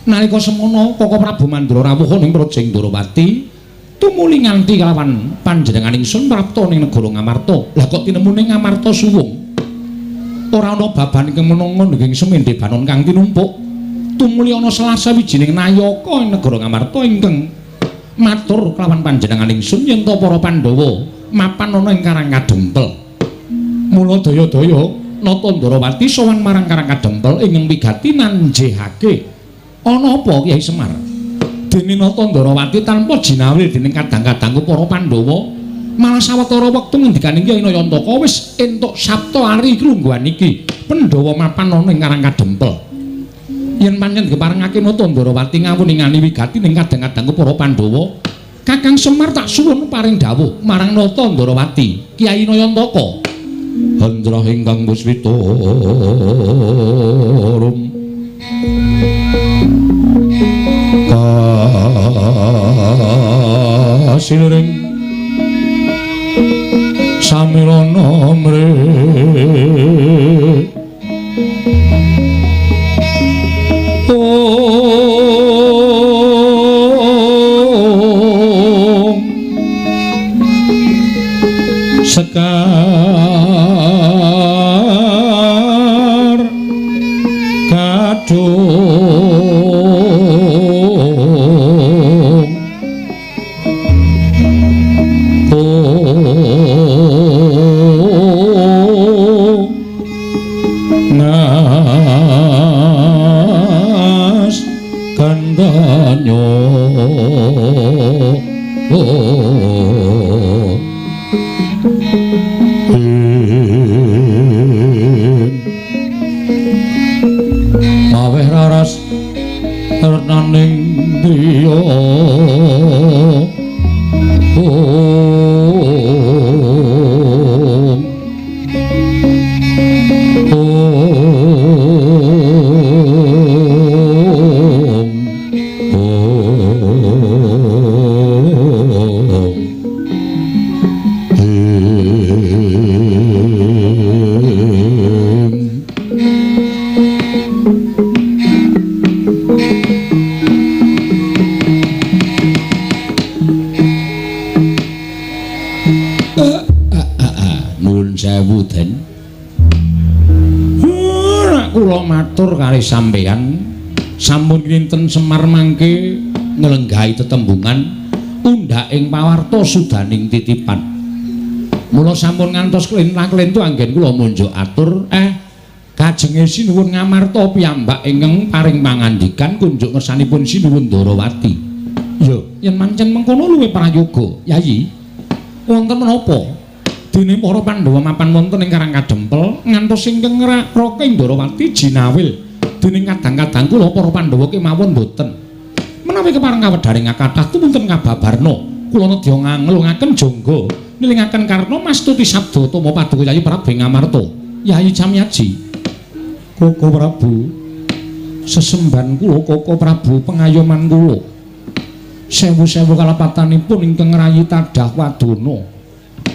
Nalika semono Koko Prabu Mandura rawuh ning Projeng Ndarawati tumuli nganti kalawan panjenengan ingsun prapta ning negara Ngamarta. Lah kok tinemu ning Ngamarta suwung. Ora ana baban ingkang menanga ngging semendhe banon kang tinumpuk. Tumuli ana salah sawijining nayaka ing negara Ngamarta ingkang matur kelawan panjenengan ingsun yen ta para Pandhawa mapan ana ing Karangkadempel. Mula daya-daya Nata Ndarawati sowan marang Karangkadempel ingkang wigati nanjehake ana apa Kyai Semar. Dene Nata Ndarawati tanpa jinawil dening kadang-kadangku para Pandhawa malah sawetara wektu ngendikaning Kyai Nayantaka wis entuk sabta ari klungguhan iki Pandhawa mapan ana ing Karangkadempel. Yen pancen diparengake Nata Ndarawati ngawuningani wigati ning kadang-kadangku para Pandhawa, Kakang Semar tak suwun paring dawuh marang Nata Ndarawati, Kyai Nayantaka. Handra ingkang muswita rum kasilring samirana mre sekar kadung ngas kandanyo maweh raras renaning driya kali sampeyan sampun kinten Semar mangke nglenggahi tetembungan undhaking pawarta sudaning titipan. Mula sampun ngantos klentu anggen kula munjuk atur kajenge Sinuwun Ngamarta piyambak ingkang paring pangandikan kunjuk ngersanipun Sinuwun Ndarawati. Ya, yen mancen mengkono luwih prayoga, Yayi. Wonten menapa? Dene para Pandhawa mapan wonten ing Karangkadempel ngantos ingkang ngraka Ndarawati jinawil dening kadang-kadang kula para Pandhawa kemawon boten. Menawi kepareng kawedharing kathah tumunten kababarna kula nedya nganglungaken jangga nilingaken karna mastuti sabda Tama Paduka Yayi Prabu Ngamarta. Yayi Camyaji. Koko Prabu sesemban kula Koko Prabu pengayoman kula. Sewu-sewu kalapatanipun ingkang rayi tadah wadana.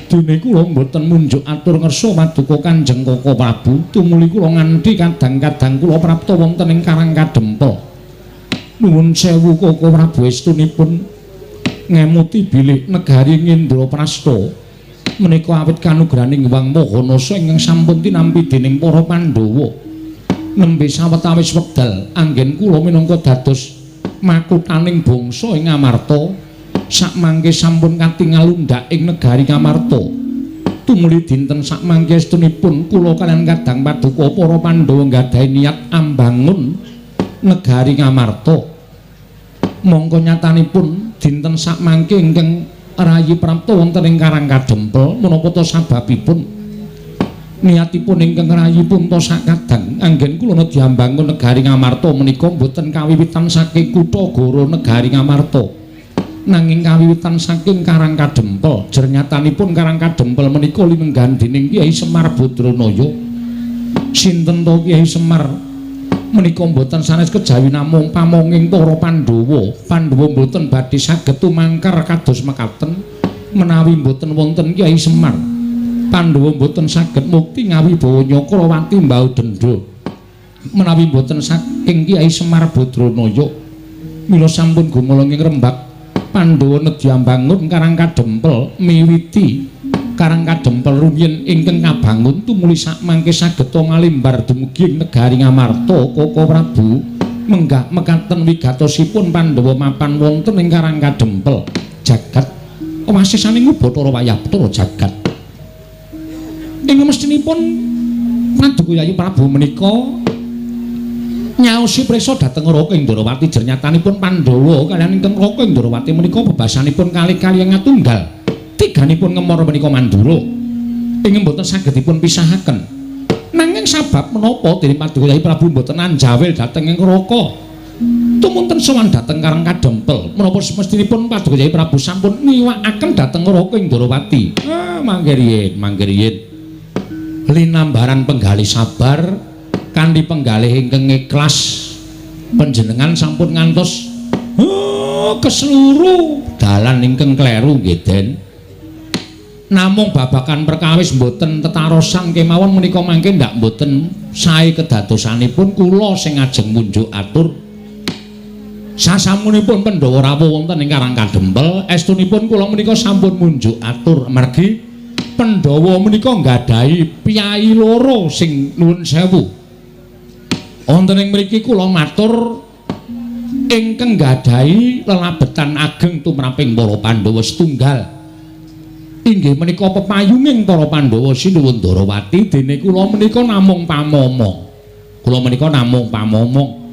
Dene kula mboten munjuk atur ngersa Paduka Kanjeng Koko Prabu tumuli kula nganti kadang-kadang kula prapta wonten ing Karangkadempel. Nuwun sewu Koko Prabu estunipun ngemuti bilih negari Ngendraprasta menika awit kanugraning Hyang Mahanasa ingkang sampun tinampi dening para Pandhawa. Nembe sawetawis wekdal anggen kula minangka dados makuthaning bangsa ing Ngamarta sakmangke sampun katingal undhak ing negari Ngamarta. Tumuli dinten sakmangke estunipun kula kaliyan Kadang Paduka para Pandhawa nggadahi niat ambangun negari Ngamarta. Mongko nyatanipun dinten sakmangke ingkang rayi prapta wonten ing Karangkadempel menapa ta sababipun niatipun ingkang rayi punta sakadang anggen kula nedya mbangun negari Ngamarta menika boten kawiwitan saking kutha Goro negari Ngamarta nanging kawiwitan saking Karang Kadempel. Jernyatanipun Karang Kadempel menika linenggan dening Kyai Semar Badranaya. Sinten to Kyai Semar menika boten sanes kejawi namung pamonging para Pandhawa. Pandhawa boten badhe saged tumangkar kados mekaten menawi boten wonten Kyai Semar. Pandhawa boten saged mukti ngawibawa Nyakrawati mbau dendha. Menawi boten saking Kyai Semar Badranaya mila sampun gumulung ing Rembag Pandhawa nedya mbangun Karang Kadempel miwiti Karang Kadempel rumiyin ingkang kabangun tumuli sakmangke saged ngalimbar dumugi ing negari Ngamarta. Koko Prabu menggah mekaten wigatosipun Pandhawa mapan wonten ing Karang Kadempel jagat wasisaning Bathara Wayapura jagat. Ing mestinipun Paduka Yayi Prabu menika nyaosi prisa dhateng Raka Indrawati. Jernyatanipun Pandhawa kaliyan ingkang Raka Indrawati menika bebasanipun kalih-kalih ngatunggal. Tiganipun ngemor menika Mandura ingin mboten saged dipun pisahaken. Nanging sabab menapa dening Paduka Yayi Prabu mboten anjawil dhateng ing Raka tumunten sowan dhateng Karang Kadempel menapa semestinipun Paduka Yayi Prabu sampun niwakaken dhateng Raka Indrawati. Mangke riyin linambaran penggalih sabar kanthi penggalih ingkang ikhlas panjenengan sampun ngantos keseluruh dalan ingkang kleru nggih Den. Namung babakan perkawis mboten tetarosan kemawon menika mangke ndak mboten sae kedadosanipun kula sing ajeng munjuk atur sasamunipun Pandhawa rawuh wonten ing Karang Kadempel. Estunipun kula menika sampun munjuk atur margi Pandhawa menika nggadahi piyai loro sing nuwun sewu. Wonten ing mriki kula matur ingkang nggadahi lelabetan ageng tumraping para Pandhawa setunggal inggih menika pepayunging para Pandhawa Sinuwun Darawati. Dene kula menika namung pamomong. Kula menika namung pamomong.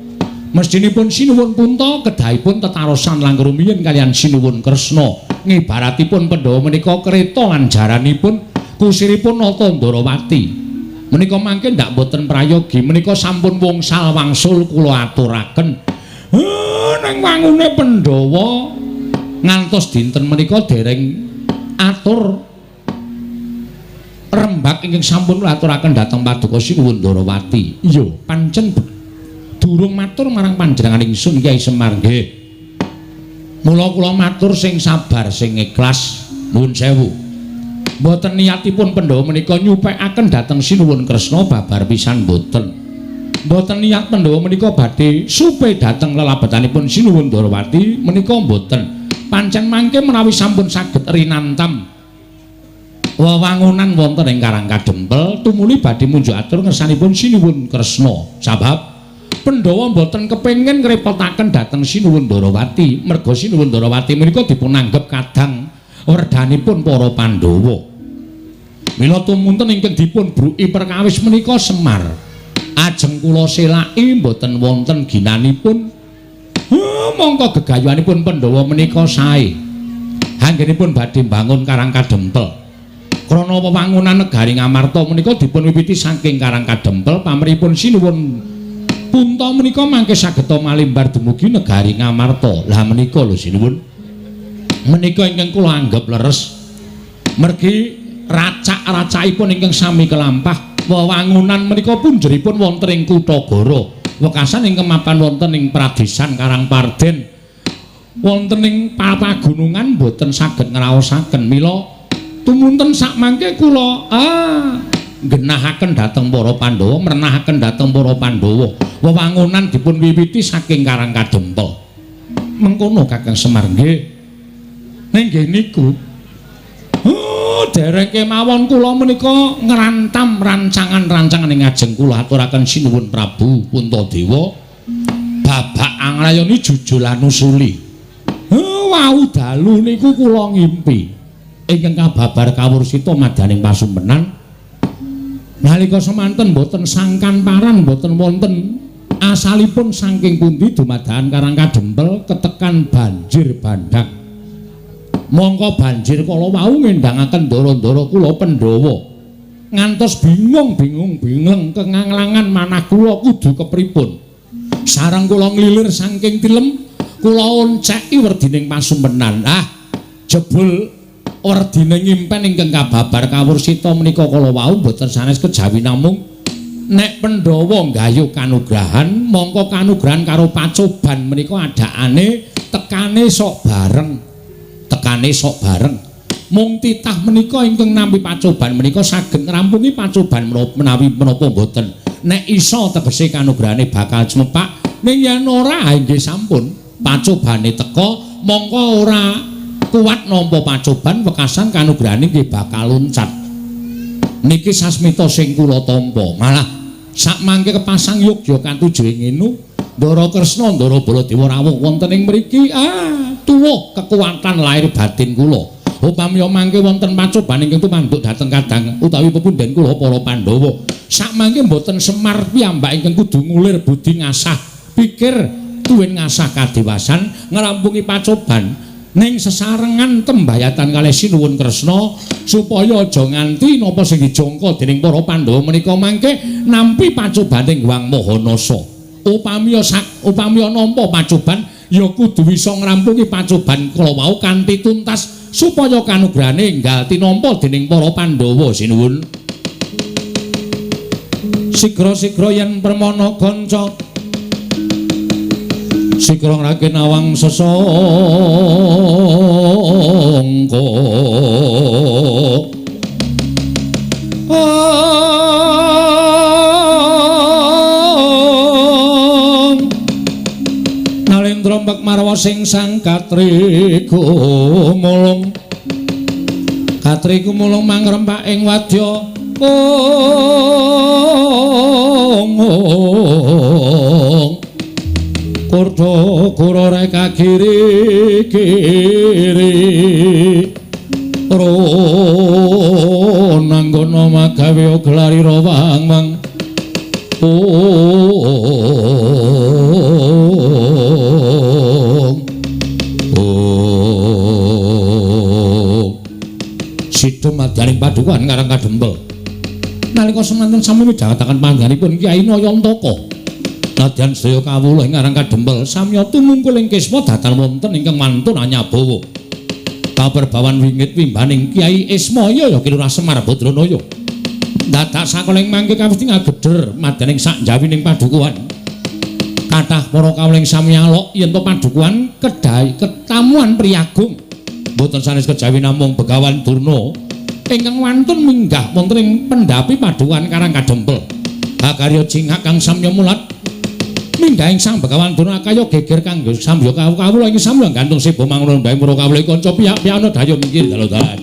Mestinipun Sinuwun Punta kedahipun tetarosan langkung rumiyin kaliyan Sinuwun Kresna. Ngibaratipun Pandhawa menika kreta lan jaranipun kusiripun Nata Darawati. Menika mangke ndak boten prayogi menika sampun wungsal wangsul kula aturaken. Nang wangune Pandhawa ngantos dinten menika dereng atur rembag ingkang sampun kula aturaken dhateng Paduka Sinuwun Darawati. Iya, pancen durung matur marang panjenengan ingsun Kyai Semar nggih. Mula kula matur sing sabar, sing ikhlas. Nuwun sewu. Mboten niatipun Pandhawa menika nyupekaken dhateng Sinuwun Kresna babar pisan mboten. Mboten niat Pandhawa menika badhe supe dhateng lelabetanipun Sinuwun Darawati menika mboten. Pancen mangke menawi sampun saged rinantam wewangunan wonten ing Karang Kadempel tumuli badhe munjuk atur ngersanipun Sinuwun Kresna. Sabab Pandhawa mboten kepengin ngrepotaken dhateng Sinuwun Darawati. Merga Sinuwun Darawati menika dipun anggep kadang werdanipun para Pandhawa. Mila tumunten ingkang dipun bruki perkawis menika Semar. Ajeng kula selaki mboten wonten ginanipun. Mongko gegayuhanipun Pandhawa menika sae. Anggenipun badhe mbangun Karang Kadempel. Krana wewangunan negari Ngamarta menika dipun wiwiti saking Karang Kadempel pamripun Sinuwun Punta menika mangke saged malimbar dumugi negari Ngamarta. Lah menika lho Sinuwun. Menika ingkang kula anggap leres. Mergi racak-racakipun ingkang sami kelampah. Wewangunan menika punjeripun wonten ing Kutha Goro. Wekasan ingkang mapan wonten ing Pradesan Karangparden. Wonten ing pagunungan boten saged ngraosaken. Mila tumunten sakmangke kula genahaken dhateng para Pandhawa, merenahaken dhateng para Pandhawa. Wewangunan dipun wiwiti saking Karang Kadempel. Mengkono Kakang Semar nggih. Nggih niku. Dereng kemawon kula menika ngrantam rancangan-rancangan ing ajeng kula aturaken Sinuwun Prabu Puntadewa babak anglayani jujulan usuli. Wau dalu niku kula ngimpi ingkang kababar kawursita madaning pasumpenan. Nalika semanten boten sangkan paran boten wonten asalipun saking pundi dumadakan Karang Kadempel ketekan banjir bandhang. Mongko banjir kala wau ngendhangaken ndara-ndara kula Pandhawa. ngantos bingung kenganglangan manah kula kudu kepripun. Sareng kula nglilir saking tilem kula onceki werdining pasumpenan. Jebul werdine ngimpen ingkang kababar kawursita menika kala wau boten sanes kejawi namung nek Pandhawa nggayuh kanugrahan mongko kanugrahan karo pacoban menika adakane tekane sok bareng. Mung titah menika ingkang nampi pacoban menika saged ngrampungi pacoban menawi menapa boten. Nek iso tegese kanugrahane bakal cemepak, ning yen ora inggih sampun pacobane teka mongko ora kuat nampa pacoban wekasan kanugrahane nggih bakal luncat. Niki sasmita sing kula tampa. Malah sak mangke kepasang yogya katujuhe ngenu Ndara Kresna Ndara Baladewa rawuh wonten ing mriki. Tuwuh kekuatan lahir batin kula. Upami mangke wonten pacoban ingkang tumanduk dhateng kadang utawi pepundhen kula para Pandhawa, sak mangke mboten Semar piyambak ingkang kudu ngulir budi ngasah pikir tuwin ngasah kadewasan ngrampungi pacoban ning sesarengan tembayatan kalih Sinuwun Kresna supaya aja nganti napa sing dijangka dening para Pandhawa menika mangke nampi pacobaning Hyang Mahanasa. Upami nampa pacoban ya kudu bisa ngrampungi pacoban kala wau kanthi tuntas supaya kanugrahane enggal tinampa dening para Pandhawa sinuwun. Sigra-sigra yen permana kanca sigra raken awang sesangka Nalendra marwa sing sang Katri gumulung mangrempak ing wadya Kurda kura reka kiri nanggono magawe glari rawang Sidhem madyaning padukan Karang Kadempel. Nalika semanten sami midhangetaken pangganipun Kyai Nayantaka. Nadyan sedaya kawula ing Karang Kadempel samya tumungkul ing kisma datan wonten ingkang mantun anyabawa. Kaperbawan wingit wimbaning Kyai Ismaya ya Kilurah Semar Badranaya. Dadak sakoling mangke kawiti ngagedher madyaning sak jawining padukuhan. Kathah para kawuling sami alok yen to padukuhan ketamuan priyagung. Boten sanes kejawi namung Begawan Durna ingkang wantun minggah wonten ing pendhapi padukuhan Karang Kadempel. Hakarya jingak kang samya mulat minggah ing Sang Begawan Durna kaya geger kanggo samya kawula ing samya gantung sibo mangun bae para kawula kanca piyak-piyana dayo minggir dalu-dalan.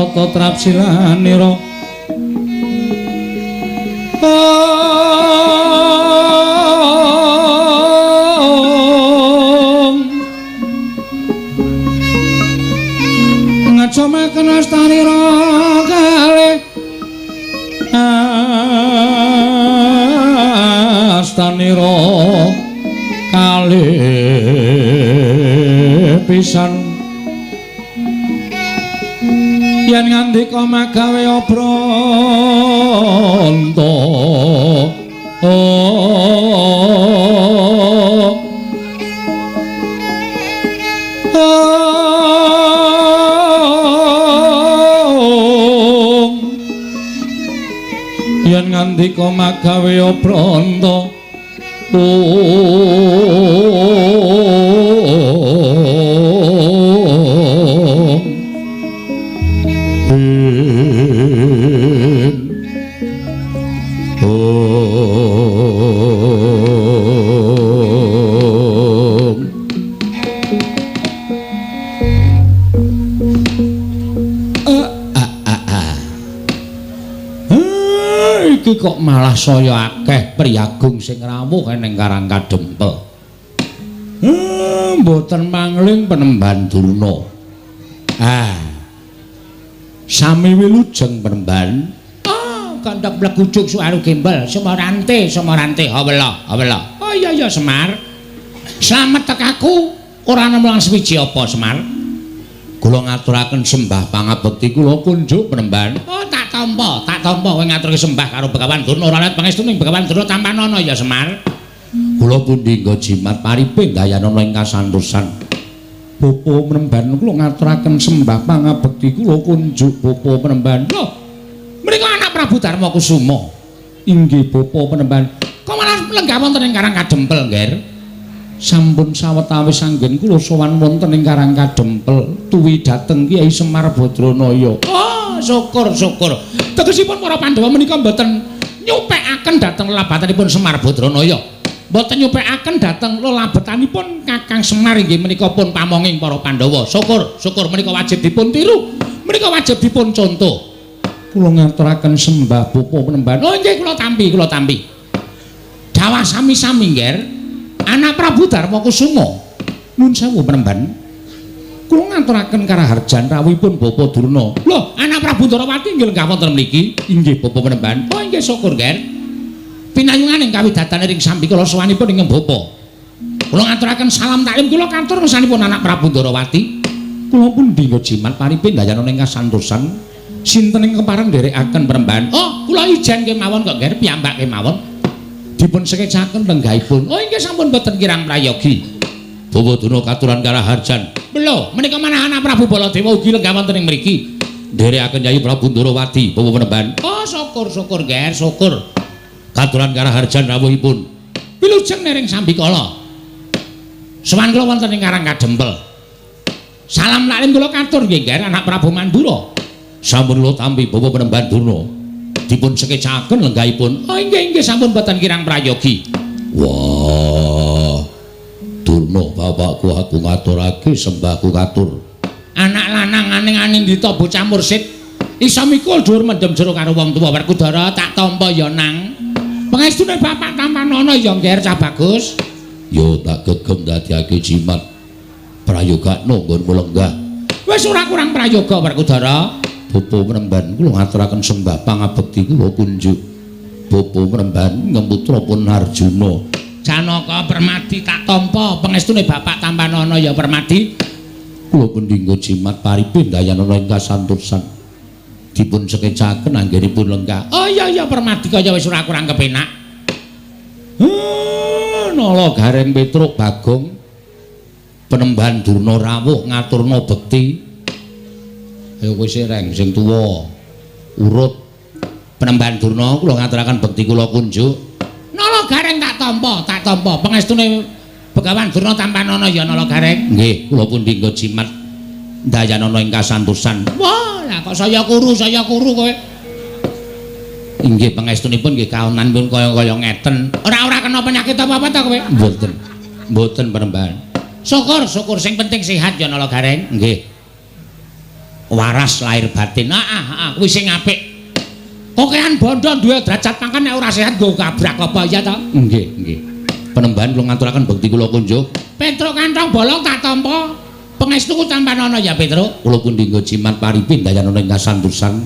tata trapsilanira ngacomaken astanira kalih astanira kalih pisan yen ngandika magawe obranta yen ngandika magawe obranta iki kok malah saya akeh priyagung sing rawuh ning Karang Kadempel. Mboten mangling Penemban Durna. Sami wilujeng Penemban. Kandhak blegujuk suaru gembel Semorante hawela. Oh iya Semar. Slamet tekaku ora ana mulang swiji apa Semar. Kula ngaturaken sembah pangabekti kula kunjuk Penemban. Oh tak tampa kowe ngaturke sembah karo Begawan Durna ora let pangestuning Begawan Durna Tampanana ya Semar. Kula pundi nggo jimat paripe dayanana ing kasantosan. Bapa Penemban kula ngaturaken sembah pangabekti kula kunjuk Bapa Penemban. Lho, menika anak Prabu Darma Kusuma. Inggih Bapa Penemban. Kok malah lenggah wonten ing Karang Kadempel, Nger? Sampun sawetawis anggen kula sowan wonten ing Karang Kadempel tuwi dhateng Kyai Semar Badranaya. Oh, syukur. Tegesipun para Pandhawa menika mboten nyupekaken dhateng lelabatanipun Semar Badranaya. Mboten nyupekaken dhateng lelabatanipun Kakang Semar inggih menika pun pamonging para Pandhawa. Syukur menika wajib dipun tiru. Menika wajib dipun contoh. Kula ngaturaken sembah Bapa Penemban. Oh nggih kula tampi. Dawah sami-sami, Nger. Anak Prabu Darma Kusuma. Nuwun sewu Penemban. Kula ngaturaken karaharjan rawuhipun Bapa Durna. Lho, anak Prabu Darawati inggih lenggah wonten mriki. Inggih Bapa Penemban. Oh inggih syukur, Nger. Pinayunganing kawidatane ring sambi kula sowanipun ing Bapa. Kula ngaturaken salam taklim kula kantur ngersanipun anak Prabu Darawati. Kula pundi nggo jimat paripe dayanana ing kasantosan. Sinten ing kepareng nderekaken Penemban. Oh, kula ijen kemawon kok, Nger, piyambak kemawon. Dipun sekecaken lenggahipun. Oh inggih sampun boten kirang prayogi. Bapa Durna katuran karaharjan. Lho, menika manah anak Prabu Baladewa ugi lenggah wonten ing mriki. Nderekaken Nyai Prabu Darawati, Bapa Penemban. Oh, syukur, Nger, syukur. Katuran karaharjan rawuhipun. Wilujeng nering sambikala. Sowan kula wonten ing Karang Kadempel. Salam laklim kula katur nggih, Nger, anak Prabu Mandura. Sampun kula tampi Bapa Penemban Durna. Dipun sekecaken lenggahipun. Oh inggih sampun boten kirang prayogi. Wah. Durna bapakku aku ngaturake sembahku katur. Anak lanang aning-aning dita bocah mursid. Isa mikul dhuwur mendem jero karo wong tuwa Werkudara tak tampa ya nang. Pangestune Bapak Tampanana ya Nger cah bagus. Yo tak gegem dadiake jimat. Prayogakno nggonmu lenggah. Wis ora kurang prayoga Werkudara. Bapa Penemban kula ngaturaken sembah pangabekti kula kunjuk Bapa Penemban ngemutra pun Arjuna. Janaka Permadi tak tampa pangestune Bapak Tampanana ya Permadi. Kula pundi nggo jimat paripe dayanana ing kasantosan. Dipun sekecaken anggenipun lenggah. Oh iya Permadi kaya wis ora kurang kepenak. Nala Gareng Petruk Bagong Penemban Durna rawuh ngaturna bekti. Ayo kowe reng sing tuwa. Urut Penemban Durna kula ngaturaken bekti kula kunjuk. Nala Gareng tak tampa. Pangestune Begawan Durna Tampanana ya Nala Gareng. Nggih, kula pundi nggo jimat dayanana ing kasantosan. Wah, lah kok saya kuru kowe. Inggih pangestunipun nggih kaonanipun kaya ngeten. Ora kena penyakit apa-apa ta kowe? Mboten Penemban. Syukur sing penting sehat ya Nala Gareng. Nggih. waras lahir batin. Kuwi sing apik. Kokean bondo duwe derajat pangkat nek ora sehat nggo kabrak apa ya to? Nggih. Penembahan kula ngaturaken bekti kula kunjuk. Petruk kantong bolong tak tampa. Pangestu tampanana ya Petruk. Kula pundi nggo jimat paripin dayanana ing kasantosan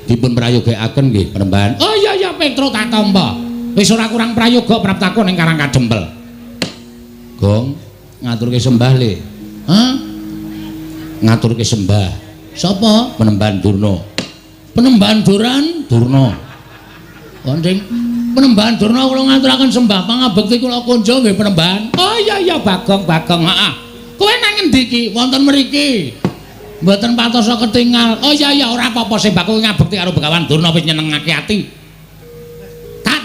dipun prayogakaken nggih penembahan. Oh iya Petruk tak tampa. Wis ora kurang prayoga praptakon ing Karang Kadempel. Gong, ngaturke sembah le. Hah? Ngaturke sembah. Sapa? Penembahan Durna. Penembahan Durna. Konding penembahan Durna kula ngaturaken sembah pangabekti kula kunjuk nggih penembahan. Oh iya Bagong. Heeh. Kowe nang endi iki? Wonten mriki. Mboten patosa ketingal. Oh iya ora apa-apa sembah kowe ngabekti karo Begawan Durna wis nyenengake ati. Tak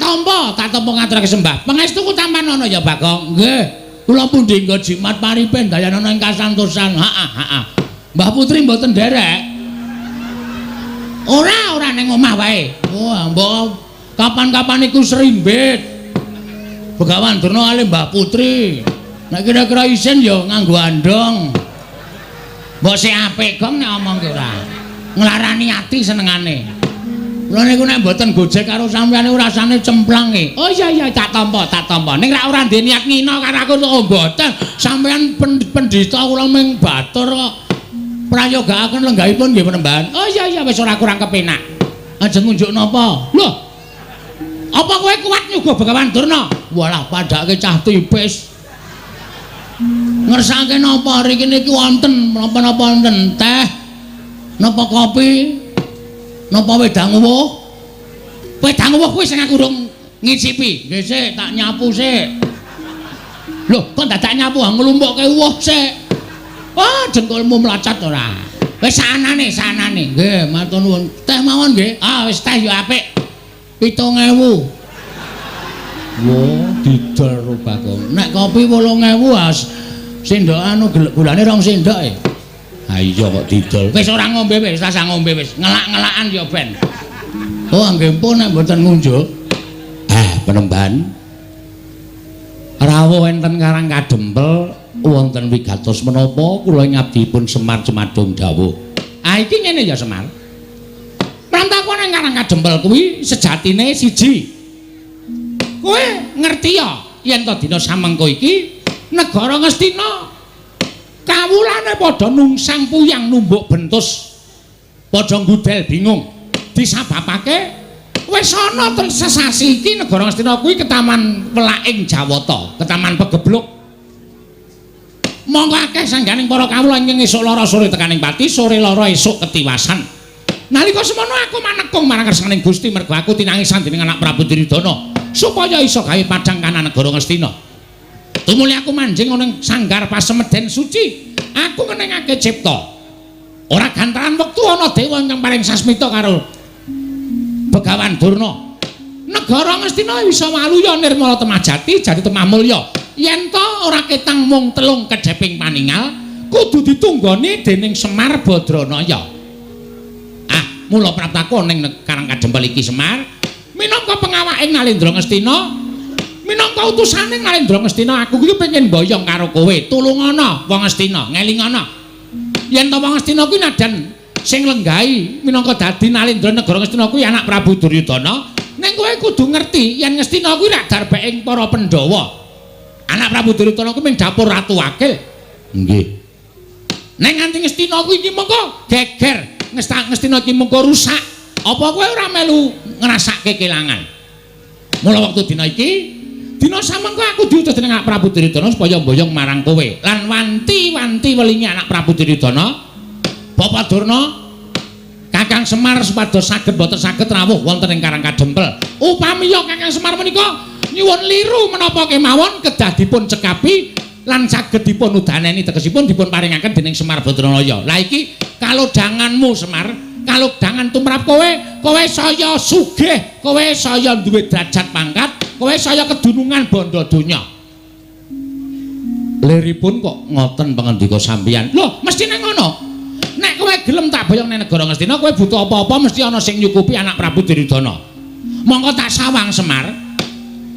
tampa ngaturake sembah. Pangestuku tampanana ya Bagong. Nggih. Kula pundi nggo jimat paripen dayanana ing kasantosan. Heeh. Mbah Putri mboten nderek. Ora ning omah wae. Wah, mbok kapan-kapan iku serimbit. Begawan Durna kali Mbah Putri. Nek kira-kira isin ya nganggo andong. Mbok sik apik gong nek omong ki ora. Nglarani ati senengane. Lha niku nek mboten gojek karo sampeyan niku rasane cemplang e. Oh iya tak tampa. Ning ora ndek niat ngina karo aku kok mboten. Sampeyan pendhita kula ming batur kok. Prayogakaken lenggahipun nggih penembahan. Oh iya wis ora kurang kepenak. Ajeng ngunjuk napa? Lho. Apa kowe kuat nyuguh Begawan Durna? Walah padake cah tipis. Ngersake napa riki niki wonten napa-napa wonten teh? Napa kopi? Napa wedang uwuh? Wedang uwuh kuwi sing aku urung ngicipi. Nggih sik tak nyapu sik. Lho, kok dadak nyapu nglumpukke uwuh sik. Wah, jengkolmu mlacat ora. Wis sanane. Nggih, matur nuwun. Teh mawon nggih. Wis teh ya apik. 7.000. Wah, didol ro Bagong. Nek kopi 8.000 sendok anu gulane 2 sendok e. Ha iya kok didol. Wis ora ngombe wis, rasa ngombe wis. Ngelak-ngelakan ya ben. Oh, nggih pun nek mboten ngunjuk. Penembahan rawuh enten Karang Kadempel wonten wigatos menapa kula ngabdipun Semar Cemadung dawuh. Iki ngene ya Semar. Prantakon ing Karang Kadempel kuwi sejatine siji. Kowe ngerti ya yen to dina samengko iki negara Ngastina kawulane padha nungsang puyang numbuk bentus. Padha ngudel bingung. Disababake wis ana sesasi iki negara Ngastina kuwi ketaman Welaing Jawata, ketaman Pegebluk. Monggo akeh sangganing para kawula ingkang esuk lara sore tekaning pati, sore lara esuk ketiwasan. Nalika semono aku manekung marang kersaning Gusti merga aku tinangisan dening anak Prabu Duryudana supaya iso gawe padang kana negara Ngastina. Tumuli aku manjing ana ing sanggar pasemeden suci, aku ngenengake cipta. Ora gantaran wektu ana dewa ingkang paling sasmita karo Begawan Durna. Negara Ngastina bisa waluya nirmala temajati jadi temah mulya. Yen to ora ketang mung 3 kedheping paningal, kudu ditunggoni dening Semar Badranaya. Mula praptakon ning Karang Kadempel iki Semar, minangka pengawaking Nalendra Ngastina, minangka utusane Nalendra Ngastina, aku iki pengen mboyong karo kowe. Tulungana wong Ngastina, ngelingana. Yen to wong Ngastina kuwi nadan sing lenggahi minangka dadi Nalendra negara Ngastina kuwi anak Prabu Duryudana, ning kowe kudu ngerti yen Ngastina kuwi rak darbeking para Pandhawa. Anak Prabu Duryudana kuwi ming dapur Ratu Wakil. Nggih. Ning nganti Ngastina kuwi iki mengko geger, Ngastina iki mengko rusak. Apa kowe ora melu ngrasake kelangan? Mula wektu dina iki, dina samengko aku diutus dening anak Prabu Duryudana supaya mboyong marang kowe lan wanti-wanti welingi anak Prabu Duryudana, Bapak Durna, Kakang Semar supados saged boten saged rawuh wonten ing Karang Kadempel. Upamiya Kakang Semar menika nyuwun liru menapa kemawon kedah dipun cekapi lan saged dipun udaneni tegesipun dipun paringaken dening Semar Badranaya. Lah iki kalodhanganmu Semar, kalodhangan tumrap kowe saya sugih, kowe saya duwe derajat pangkat, kowe saya kedunungan bondo donya. Liripun kok ngoten pangandika sampeyan. Lho, mestine ngono. Nek kowe gelem tak boyong nang negara Ngastina, kowe butuh apa-apa mesti ana sing nyukupi anak Prabu Duryudana. Monggo tak sawang Semar.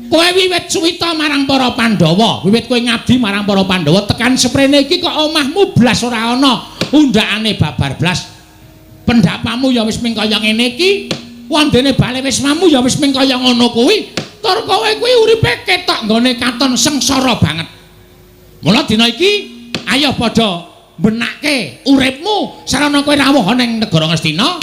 Kowe wiwit suwita marang para Pandhawa, wiwit kowe ngabdi marang para Pandhawa tekan seprene iki kok omahmu blas ora ana undakane babar blas. pendapamu ya wis ming kaya ngene iki, wondene bale wismamu ya wis ming kaya ngono kuwi. Tur kowe kuwi uripe ketok nggone katon sengsara banget. Mula dina iki ayo padha benake uripmu sarana kowe rawuh ning negara Ngastina.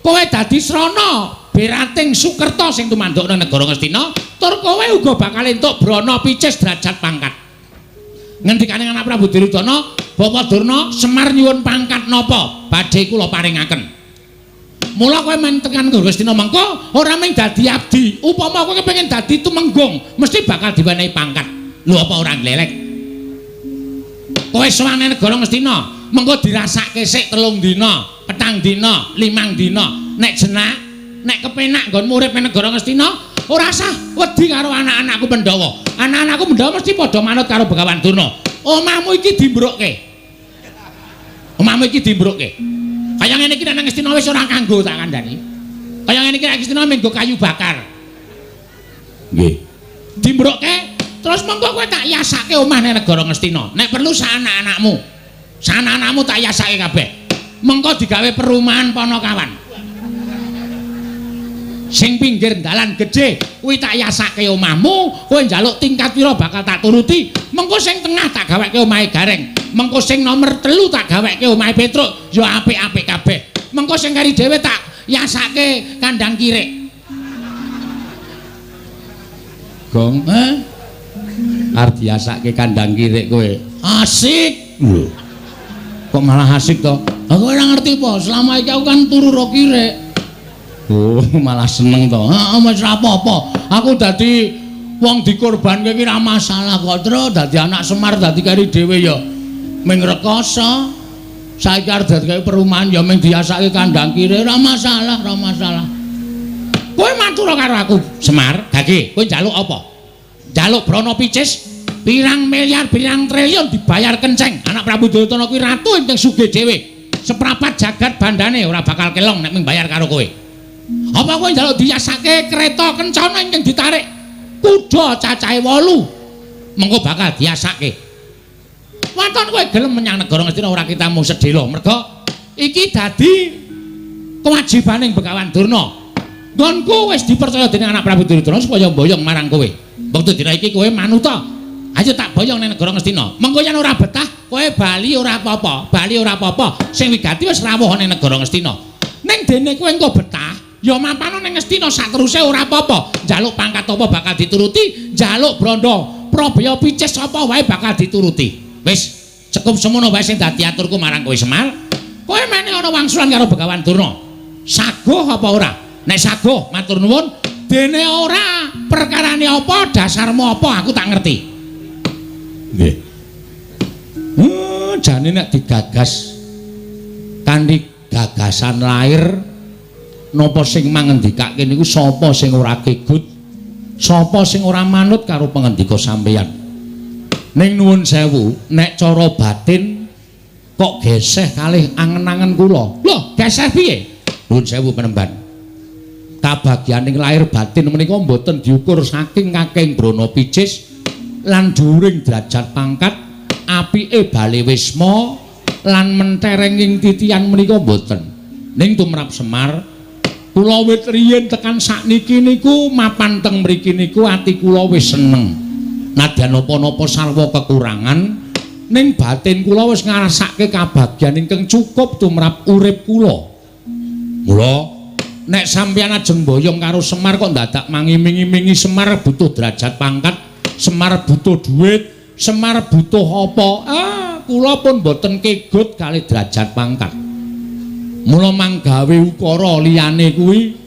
Kowe dadi srana berating Sukerta sing tumanduk ning negara Ngastina. Tur kowe uga bakal entuk brana picis derajat pangkat. Ngendikane anak Prabu Duryudana, Bapak Durna Semar nyuwun pangkat napa badhe kula paringaken. Mula kowe men tekan Ngastina mengko ora mung dadi abdi, upama kowe kepengin dadi tumenggung, mesti bakal diwenehi pangkat. Lho apa ora glelek? Kowe sowane negara Ngastina, mengko dirasake sik 3 dina, 4 dina, 5 dina. Nek jenak, nek kepenak nggon urip ning negara Ngastina, ora usah wedi karo anak-anakku Pandhawa. Anak-anakku Pandhawa mesti padha manut karo Begawan Durna. Omahmu iki dimbrukke. Omahmu iki dimbrukke. Kaya ngene iki nang Ngastina wis ora kanggo tak kandhani. Kaya ngene iki nang Ngastina menggo kayu bakar. Nggih. Dimbrukke terus mengko kowe tak yasake omah ning negara Ngastina. Nek perlu sak anak-anakmu. Sak anak-anakmu tak yasake kabeh. Mengko digawe perumahan Panakawan. Sing pinggir dalan gedhe kuwi tak yasake omahmu, kowe njaluk tingkat pira bakal tak turuti. Mengko sing tengah tak gaweke omahe Gareng. Mengko sing nomor 3 tak gaweke omahe Petruk, ya apik-apik kabeh. Mengko sing kari dhewe tak yasake kandang kirik. Gong, arep diasake kandang kirik kowe. Asik. Lho. Kok malah asik to? Aku ora ngerti po, selama iki aku kan turu ro kirik. Oh, malah seneng to. Heeh, wis ora apa-apa. Aku dadi wong dikorbanke iki ora masalah kok, Tru. Dadi anak Semar dadi kari dhewe ya ming rekoso. Saiki arep dadi perumahan ya ming diasake kandang kiri, ora masalah, ora masalah. Kowe matur karo aku, Semar, Gage, kowe njaluk apa? Njaluk brana picis, pirang miliar, pirang triliun dibayar kenceng. Anak Prabu Duryudana kuwi ratu ing sugih dhewe. Seprapat jagat bandane ora bakal kelong nek ming bayar karo kowe. Apa kowe njaluk diasake kereta kencana ing ditarik kuda cacahe 8. Mengko bakal diasake. Waton kowe gelem menyang negara Ngastina ora kitamu sedhela. Merga iki dadi kewajibaning Begawan Durna. Nggonku wis dipercaya dening anak Prabu Duryudana supaya mboyong marang kowe. Wektu dina iki kowe manuta. Ayo tak boyong ning negara Ngastina. Mengko yen ora betah, kowe bali ora apa-apa. Bali ora apa-apa. Sing wigati wis rawuh ning negara Ngastina. Ning dene kowe engko betah, ya mampano ning Ngastina sateruse ora apa-apa. Njaluk pangkat apa bakal dituruti, njaluk branda Prabaya picis apa wae bakal dituruti. Wis, cukup semono wae sing dadi aturku marang kowe Semar. Kowe meneh ana wangsulan karo Begawan Durna. Saguh apa ora? Nek saguh, matur nuwun. Dene ora, perkarane apa, dasarmu apa, aku tak ngerti. Nggih. Jane nek digagas kanthi gagasan lahir napa sing mangendikake niku sapa sing ora kegut, sapa sing ora manut karo pangendika sampeyan. Ning nuwun sewu, nek cara batin kok geseh kalih angen-angen kula. Lho, geseh piye? Nuwun sewu penemban. Kabagyaning lahir batin menika mboten diukur saking kakeng brana picis lan dhuwuring derajat pangkat, apike bale wisma lan menterenging titian menika mboten. Ning tumrap Semar, kula wit riyin tekan sakniki niku mapan teng mriki niku ati kula wis seneng. Nadyan napa-napa sarwa kekurangan, ning batin kula wis ngrasake kabagyan ingkang cukup tumrap urip kula. Mula nek sampeyan ajeng boyong karo Semar kok dadak mangiming-imingi Semar butuh derajat pangkat, Semar butuh duit, Semar butuh apa? Kula pun boten kegut kali derajat pangkat. Mula manggawe ukara liyane kuwi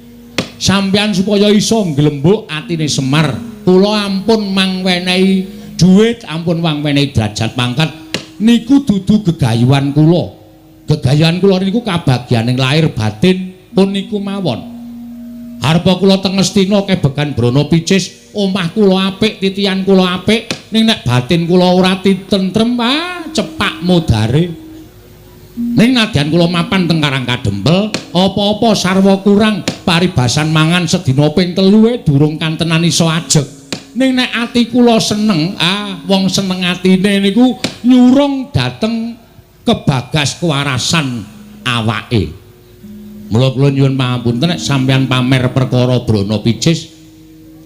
sampeyan supaya iso nglembuk atine Semar. Kula ampun mangwenehi duit, ampun mangwenehi derajat pangkat. Niku dudu gegayuhan kula. Gegayuhan kula niku kabagyaning lahir batin pun niku mawon. Harpa kula teng Ngastina kebekan brana picis, omah kula apik, titian kula apik, ning nek batin kula ora tentrem, cepak modare. Ning nadyan kula mapan teng Karangkadempel, apa-apa sarwa kurang, paribasan mangan sedina ping 3 durung kantenan iso ajeg. Ning nek ati kula seneng, wong seneng atine niku nyurung dateng kebagas kewarasan awake. Mula kula nyuwun pangapunten nek sampeyan pamer perkara Brana Picis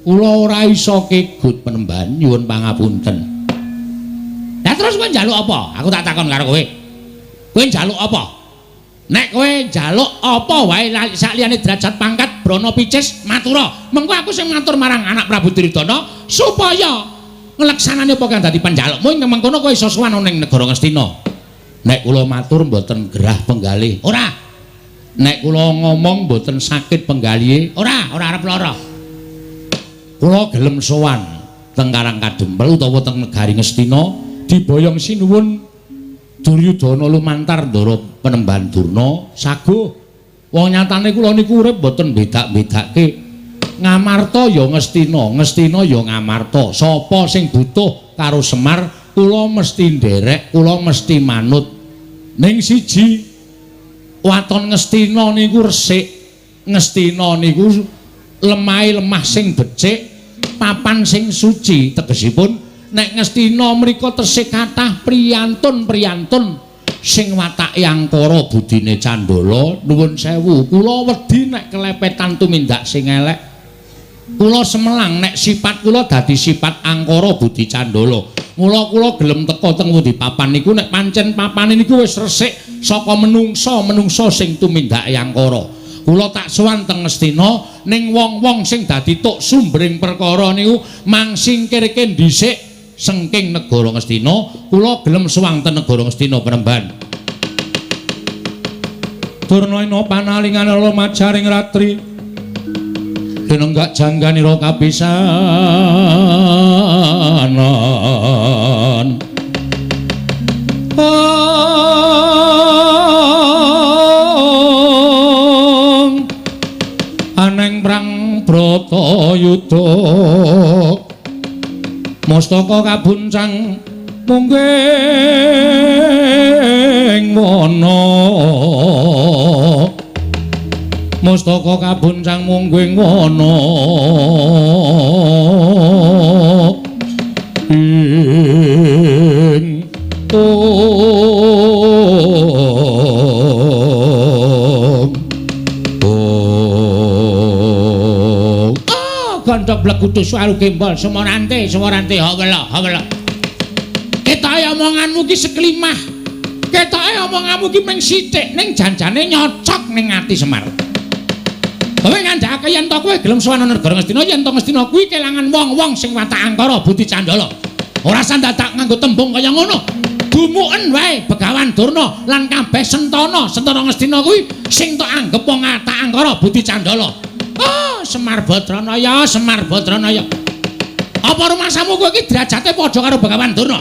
kula ora iso kegut penemban nyuwun pangapunten. Lah terus kowe njaluk apa? Aku tak takon karo kowe. Kowe njaluk apa? Nek kowe njaluk apa wae sakliyane derajat pangkat Brana Picis matura. Mengko aku sing matur marang anak Prabu Duryudana supaya ngleksanane apa kang dadi panjalukmu ing mengkono kowe iso sowan ning negara Ngastina. Nek kula matur mboten gerah penggalih. Ora. Nek kula ngomong mboten sakit penggalihe. Ora arep lara. Kula gelem sowan teng Karang Kadempel utawa teng negari Ngastina diboyong sinuwun Duryudana lumantar ndara Penemban Durna saguh. Wong nyatane kula niku urip mboten bedak-bedake. Ngamarta ya Ngastina, Ngastina ya Ngamarta. Sapa sing butuh karo Semar, kula mesti nderek, kula mesti manut. Ning siji waton Ngastina niku resik. Ngastina niku lemah sing becik, papan sing suci. Tegesipun nek Ngastina mriku tesih kathah priyantun sing watake angkara budine Candala. Nuwun sewu, kula wedi nek kelepetan tumindak sing elek. Kula semelang nek sifat kula dadi sifat angkara budi Candala. Mula kula gelem teka teng pundi papan niku nek pancen papane niku wis resik saka menungsa sing tumindake angkara. Kula tak sowan teng Ngastina ning wong-wong sing dadi tuk sumbering perkara niku mangsingkirke dhisik sengking negara Ngastina. Kula gelem sowan teng negara Ngastina Penemban. Durna panalingan lumajaring ratri denenggak jangganira kapisanan. Aneng prang Bratayuda mastaka kabuncang mungging wana. Mastaka kabuncang mungging wana ing gandhok blegutu suaru gembol semorante hawela ketoke omonganmu ki seklimah, ketoke omonganmu ki mung sithik ning janjane nyocok ning ati Semar. Kowe ngandhake yen to kowe gelem sowan negara Ngastina, yen to Ngastina kuwi kelangan wong-wong sing watak angkara budi Candala. Ora sandadak nganggo tembung kaya ngono. Dumuken wae Begawan Durna lan kabeh Sentana Ngastina kuwi sing tok anggep wong watak angkara budi Candala. Oh, Semar Badranaya. Apa rumasamu kowe iki derajate padha karo Begawan Durna?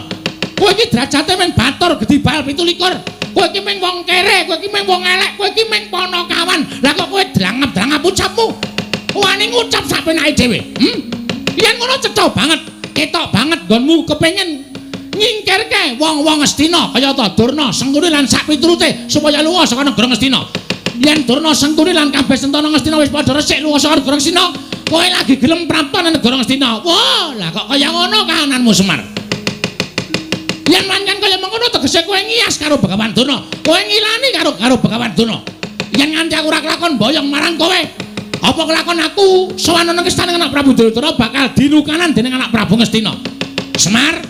Kowe iki derajate men batur gedibal 17. Kowe iki mung wong kere, kowe iki mung wong elek, kowe iki mung panakawan. Lah kok kowe drangep-drangep ucapmu? Wani ngucap sapenake dhewe. Yen ngono cetha banget, ketok banget nggonmu kepengin nyingkirke wong-wong Ngastina kaya ta Durna, Sengkuni lan sak piturute supaya lunga saka negara Ngastina. Yen Durna, Sengkuni lan kabeh Sentana Ngastina wis padha resik lunga saka negara Ngastina, kowe lagi gelem prapta nang negara Ngastina. Wah, lah kok kaya ngono kahananmu Semar. Yen pancen kaya mengono tegese kowe ngiyas karo Begawan Durna, kowe ngilani karo Begawan Durna. Yen nganti aku ora kelakon boyong marang kowe, apa kelakon aku sowan nang istane anak Prabu Duryudana bakal dilukanan dening anak Prabu Ngastina. Semar,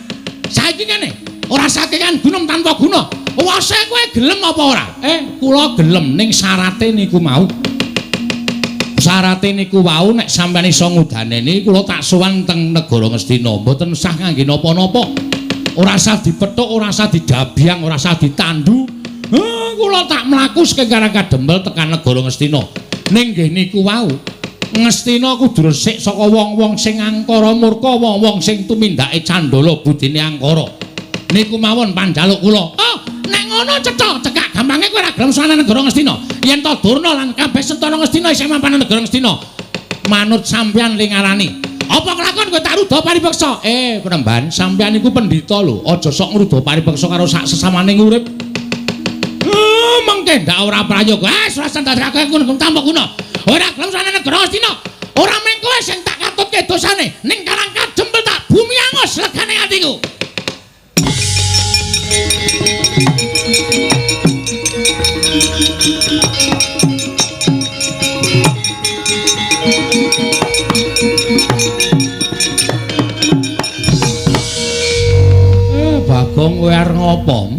saiki kene ora sakekan gunung tanpa guna. Wase kowe gelem apa ora? Kula gelem ning syarate niku mau. Syarate niku wau nek sampeyan iso ngudaneni kula tak sowan teng negara Ngastina, mboten sah ngangge napa-napa. Ora usah dipethuk, ora usah didabyang, ora usah ditandu. Kula tak mlaku saking Karang Kadempel tekan negara Ngastina. Ning nggih niku wau, Ngastina kudu resik saka wong-wong sing angkara murka, wong-wong sing tumindake Candala budine angkara. Niku mawon panjaluk kula. Oh, nek ngono cetha cekak gampange kowe ora gelem sowan negara Ngastina. Yen to Durna lan kabeh Sentana Ngastina isih mapan negara Ngastina. Manut sampeyan lingarani. Apa kelakon kowe tak ruda paribeksa? Penemban, sampeyan iku pendhita lho, aja sok ngruda paribeksa karo sak sesamane urip. Mengke ndak ora prayoga. Ora sandharake ngono tanpa guna. Ora gelem sowan negara Ngastina. Ora mung kowe sing tak katutke dosane. Ning Karang Kadempel tak bumi angus legane atiku. Gong kowe arep ngopo?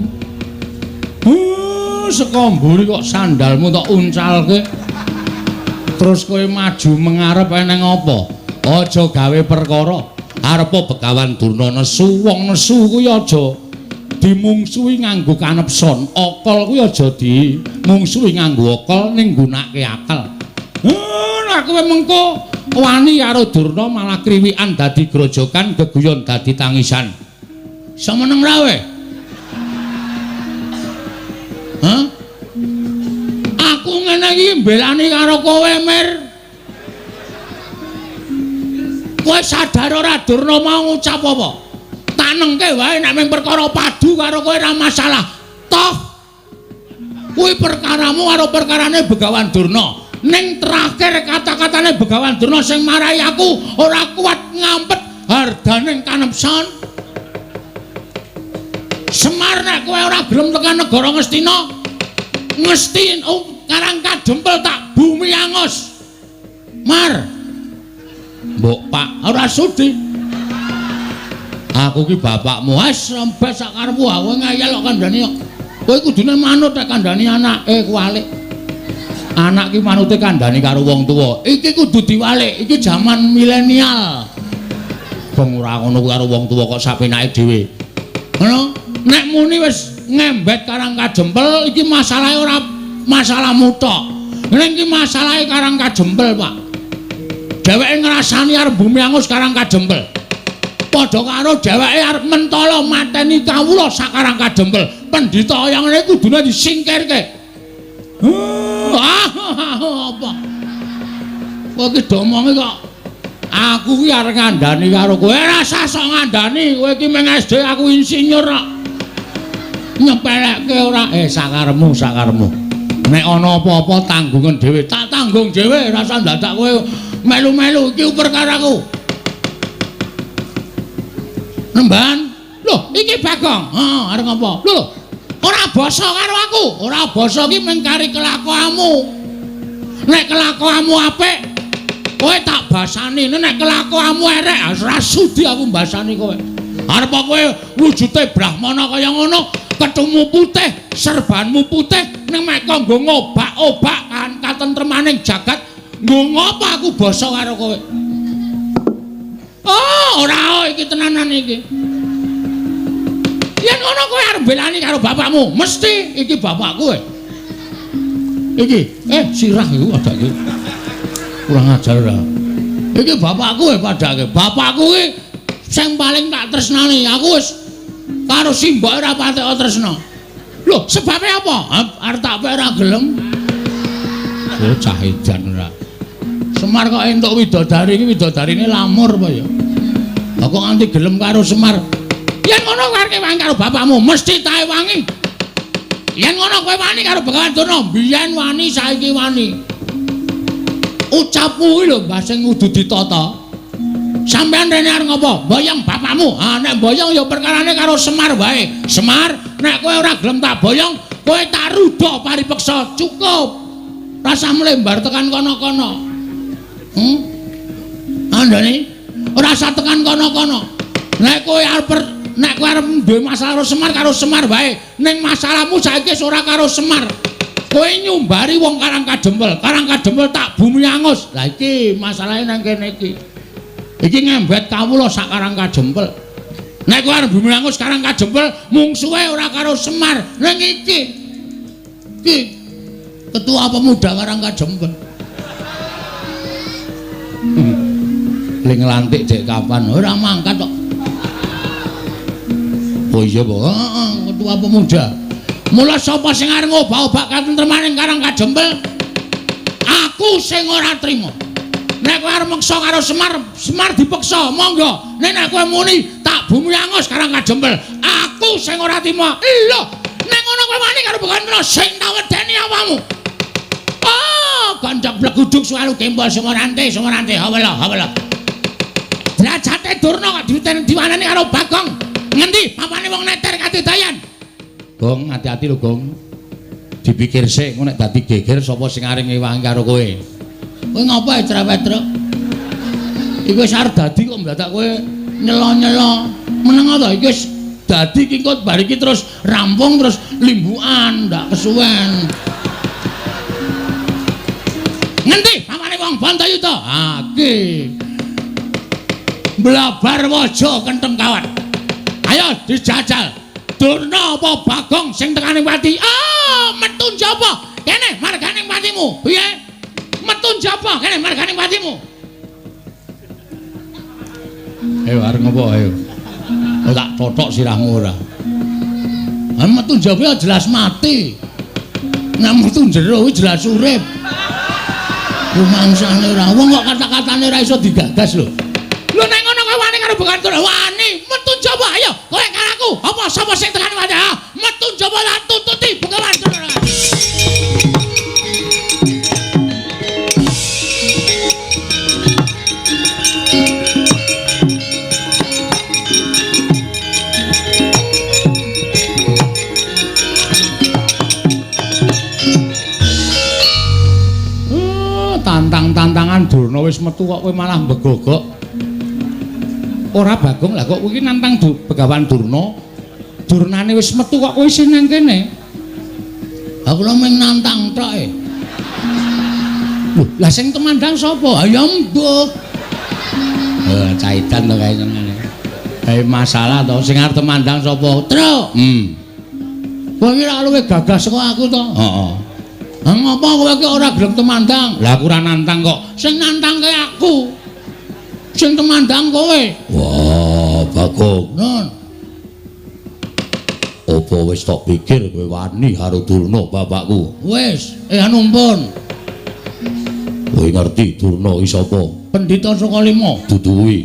Saka mburi kok sandalmu tok uncalke. Terus kowe maju mengarep eneng apa? Aja gawe perkara arep Begawan Durna nesu. Wong nesu kuwi aja dimungsuhi nganggo kanepson. Okol kuwi aja dimungsuhi nganggo okol ning nggunakake akal. Nek kowe mengko wani karo Durna malah kriwikan dadi grojokan, geguyon dadi tangisan. Semeneng ra we? Hah? Aku ngene iki mbelani karo kowe, Mir. Kowe sadar ora Durna mau ngucap apa? Tanengke wae nek mung perkara padu karo kowe ora masalah. Toh kuwi perkaramu karo perkarane Begawan Durna. Ning terakhir kata-katane Begawan Durna sing marahi aku ora kuat ngampet hardaning kanepson. Semar nek kowe ora gelem tekan negara Ngastina, Ngestin Karang Kadempel tak bumi angus. Mar. Mbok Pak, ora sudi. Aku ki bapakmu, wis rembes sak karepmu, kowe ngayal kok kandhani kok. Kowe kudune manut nek kandhani anake kuwalik. Anak ki manute kandhani karo wong tuwa. Iki kudu diwalik, iki jaman milenial. Bong ora ngono karo wong tuwa kok sapenake dhewe. Ngono, nek muni wis ngembet Karang Kadempel iki masalahe ora masalahmu tok. Ning iki masalahe Karang Kadempel, Pak. Dheweke ngrasani arep bumi angus Karang Kadempel. Padha karo dheweke arep mentala mateni kawula sak Karang Kadempel. Pendhita yang ngene kudune disingkirke. Apa? Kowe iki domonge kok aku ki arep ngandani karo kowe. Ora usah sok ngandani, kowe iki meng SD aku insinyur kok. Nyepelekke ora sakaremu. Nek ana apa-apa tanggungan dhewe, tak tanggung dhewe, ora usah dadak kowe melu-melu iki perkaraku. Nemban. Lho, iki Bagong. Arep ngopo? Lho, ora basa karo aku. Ora basa iki mung kari kelakuanmu. Nek kelakuanmu apik, kowe tak basani. Nek kelakuanmu elek, ora sudi aku mbasani kowe. Arep kowe wujude brahmana kaya ngono, kethumu putih, serbanmu putih, ning mek kanggo ngobak-obak kan katentremaning jagat, nggo ngopo aku basa karo kowe? Ora iki tenanan iki. Yen ngono kowe arep belani karo bapakmu, mesti iki bapakku. Iki, sirah iku adake. Kurang ajar ora. Iki bapakku padake. Bapakku iki sing paling tak tresnani. Aku wis karo simbok ora patek tresna. Lho, sebabe apa? Arep tak ora gelem. Cah edan ora. Semar kok entuk widodari iki widodarine lamur apa ya? Kok nganti gelem karo Semar. Yen ngono kowe wangi karo bapakmu, mesti tae wangi. Yen ngono kowe wani karo Begawan Durna, biyen wani, saiki wani. Ucapmu kuwi lho mbah sing kudu ditata. Sampeyan rene arep ngopo? Boyong bapakmu. Nek boyong ya perkarane karo Semar wae. Semar, nek kowe ora gelem tak boyong, kowe tak ruda paripeksa. Cukup. Rasa mlembar tekan kono-kono. Andane ora usah tekan kono-kono. Nek kowe arep duwe masalah karo Semar wae. Ning masalahmu saiki ora karo Semar. Kowe nyumbari wong Karang Kadempel. Karang Kadempel tak bumi angus. Lah iki masalahe nang kene iki. Iki ngembet kawula sak Karang Kadempel. Nek kowe arep bumi angus Karang Kadempel, mungsuhe ora karo Semar. Ning iki ketua pemuda Karang Kadempel. Ling lantik dek kapan ora mangkat kok. Oh iya, Pak. Ketua pemuda. Mula sapa sing arep ngobak-obak katentremaning Karang Kadempel? Aku sing ora trima. Nek kowe arep meksa karo Semar, Semar dipeksa, monggo. Nek kowe muni tak bumi angus Karang Kadempel, aku sing ora trima. Lho, nek ngono kowe wani karo Begawan sing tak wedeni awakmu. Gondok bleguduk suwalu kembol Sumorante. Hawala. Derajate Durna kok diwanani karo Bagong. Ngendi papane wong neter katidayan? Gong, hati-hati lho, Gong. Dipikir sik, engko nek dadi geger sapa sing arep ngewangi karo kowe. Kowe ngapa cerewet, Truk? Iku wis arep dadi kok mendadak kowe nyelo-nyelo. Meneng ta iki wis dadi kingkot bar iki terus rampung terus limbukan ndak kesuwen. Ngendi pamane wong Bantayuda? Aki. Blabar waja kentheng kawan. Ayo dijajal. Durna apa Bagong sing tekaning pati? Ah, metu njaba. Kene marganing patimu. Piye? Metu njaba kene marganing patimu. Ayo arep ngopo ayo. Oh, tak totok sirahmu ora. Ah metu njaba jelas mati. Nek metu jero jelas urip. Rumangsane ora wong kok kata-katane ora iso digagas lho. Lho nek ngono kowe wani karo Bekantur. Wani, metu njaba ayo. Kowe karo aku. Apa sapa sing tekan wae? Metu njaba lan tuntuti Bekantur. Tantang-tantangan Durna wis metu kok kowe malah mbegogok. Ora Bagong lah kok kowe iki nantang Begawan Durna. Durnane wis metu kok kowe isih nang kene. Aku lho mung nantang tok e. Lah sing temandang sapa? Ya mbok. Caitan to kae ngene. Masalah to sing arep temandang sapa? Truk. Kowe iki ora luwih gagas saka aku to? Heeh. Ngapa kowe iki ora gelem temandang? Lah aku ora nantang kok. Sing nantangke aku. Sing temandang kowe. Wah, Bagong. Nun. Apa wis tok pikir kowe wani karo Durna bapakku? Wis, anumpun. Kowe ngerti Durna iki sapa? Pendhita saka 5. Dudu kuwi.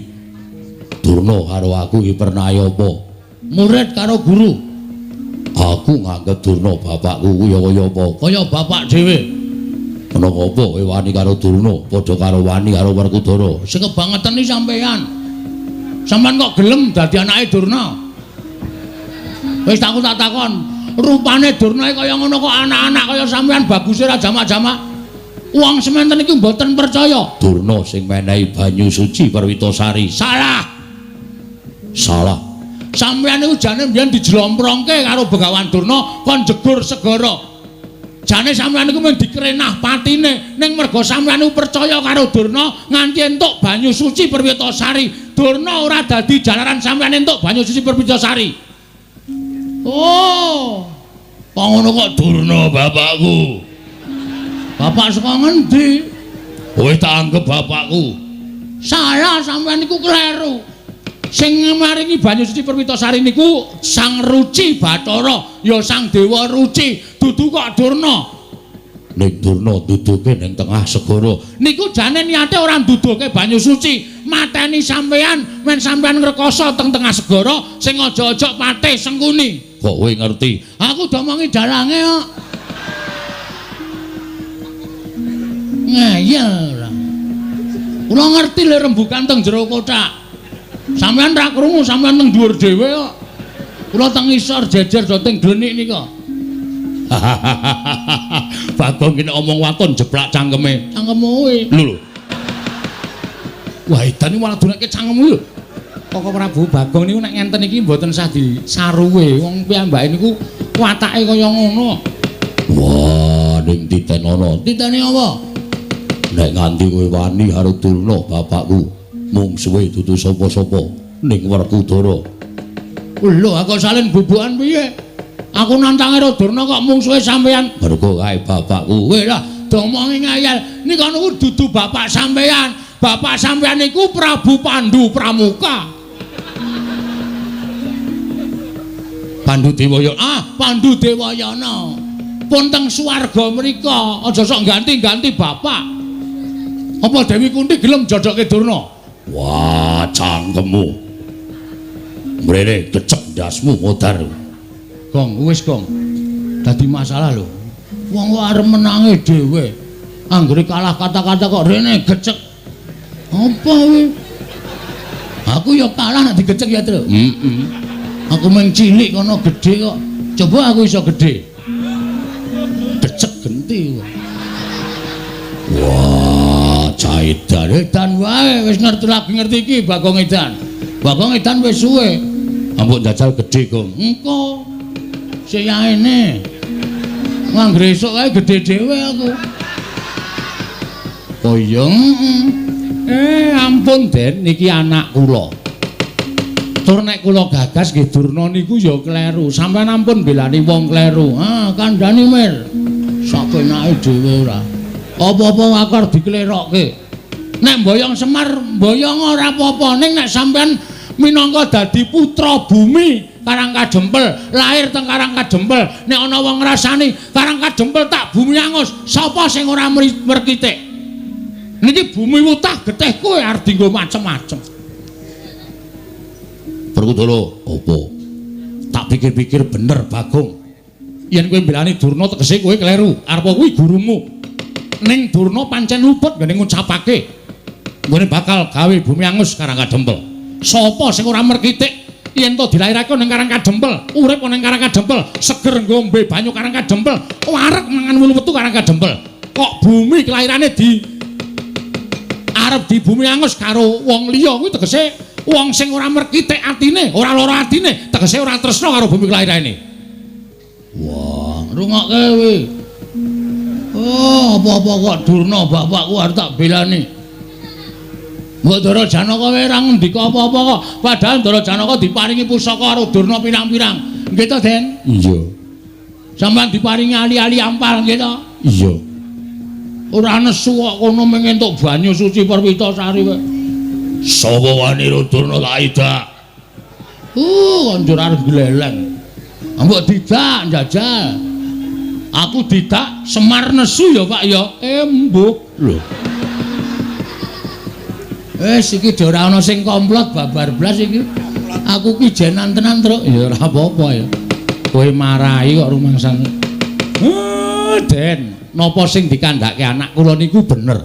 Durna karo aku iki pernah apa? Murid karo guru. Aku nganggep Durna bapakku kuwi kaya apa? Kaya bapak dhewe. Ana apa kowe wani karo Durna padha karo wani karo Werkudara? Sing kebangeteni sampean. Sampeyan kok gelem dadi anake Durna? Wis tak takon, rupane Durna kaya ngono kok anak-anak kaya sampean baguse ra jamak-jamak. Wong sementen iki mboten percaya. Durna sing menehi banyu suci Perwitasari. Salah. Salah. Sampeyan niku jane mbiyen dijlomprongke karo Begawan Durna kon jegur segara. Jane sampeyan niku mung dikrenah patine ning merga sampeyan niku percaya karo Durna nganti entuk banyu suci Perwitasari. Durna ora dadi jalaran sampeyan entuk banyu suci Perwitasari. Oh. Kok ngono kok Durna bapakku? Bapak saka ngendi? Kowe tak anggap bapakku. Salah sampeyan niku kleru. Sing maringi banyu suci Perwitasari niku Sang Ruci Bathara, ya Sang Dewa Ruci, dudu kok Durna. Ning Durna duduke ning tengah segara. Niku jane niate ora nduduke banyu suci, mateni sampean, men sampean ngrekoso teng tengah segara sing aja-aja patih sengkuni. Kok kowe ngerti? Aku domongi dalange kok. Ngeyel ora. Kula ngerti le rembugan teng jero kotak. Sampeyan ra krungu, sampeyan teng dhuwur dhewe kok. Kula teng isor jejer do teng glenik nika. Bagong kene omong waton jeblak cangkeme. Cangkemmu kuwi. Lho. Wah, edan iki malah dunake cangkemmu lho. Kok Prabu Bagong niku nek ngenten iki mboten sah disaruwe. Wong piyambake niku watake kaya ngono. Wah, ning titen ana. Titene apa? Nek nganti kowe wani karo Durna bapakku, mung suwe dudu sapa-sapa ning Werkudara. Lho, aku salin bubukan piye? Aku nantange karo Durna kok mung suwe sampeyan. Mergo kae bapakku. Weh lah, domongi ngayal. Nika niku dudu bapak sampeyan. Bapak sampeyan niku Prabu Pandu Pramuka. Pandu Dewayana. Ah, Pandu Dewayana. Pun teng swarga mrika, aja sok ganti-ganti bapak. Apa Dewi Kunti gelem jodoke Durna? Wah, cangkemmu. Mrene kecek ndasmu modar. Gong, wis Gong. Dadi masalah lho. Wong kok arep menange dhewe. Anggere kalah kata-kata kok rene gecek. Apa kuwi? Aku ya kalah nek digecek ya, Tru. Aku mung cilik kono gedhe kok. Coba aku iso gedhe. Gecek genti. Wah, Edan wae wis ngerti lagi ngerti iki Bagong Edan. Bagong Edan wis suwe. Ampun jajal gedhe, Gong. Engko seyane nganggre esuk kae gedhe dhewe aku. Oh iya. Ampun Den, niki anak kula. Tur nek kula gagas nggih Durna niku ya kleru. Sampeyan ampun belani wong kleru. Kandhani Mir. Sak penake dhewe ora. Apa-apa akar diklerokke. Nek mboyong Semar, mboyong ora apa-apa. Ning nek sampean minangka dadi putra bumi Karangkajempel, lahir teng Karangkajempel, nek ana wong ngrasani Karangkajempel tak bumi angus, sapa sing ora merkitik? Niki bumi wutah getih kowe arep dienggo macem-macem. Werkudara, apa? Tak pikir-pikir bener, Bagong. Yen kowe mbelani Durna tegese kowe kleru. Arep kuwi gurumu. Ning Durna pancen luput ngene ngucapake. Nggone bakal gawe bumi angus Karangkajempel. Sapa sing ora merkitik yen to dilahirake ning Karangkajempel, urip ning Karangkajempel, seger ngombe banyu Karangkajempel, wareg mangan wulu wetu Karangkajempel. Kok bumi kelahirane arep di bumi angus karo wong liya kuwi tegese wong sing ora merkitik atine, ora lara atine, tegese ora tresna karo bumi kelahirane. Wah, rungokke kowe. Oh, apa-apa kok Durna bapakku arep tak belani. Mbok Ndara Janaka wae ora ngendika apa-apa kok. Padahal Ndara Janaka diparingi pusaka karo Durna pirang-pirang. Nggih to, Den? Iya. Sampeyan diparingi ali-ali ampal nggih to? Iya. Ora nesu kok kono mung entuk banyu suci Perwitasari wae. Sapa wani Durna tak idak? Konjur arep gleleng. Mbok didak njajal. Aku didak Semar nesu ya, Pak ya. Embuk. Lho. Iki ora ana sing komplot babar blas iki. Aku ki jenan tenan, Truk. Ya ora apa-apa ya. Kowe marahi kok rumangsane. Den, napa sing dikandhake anak kula niku bener.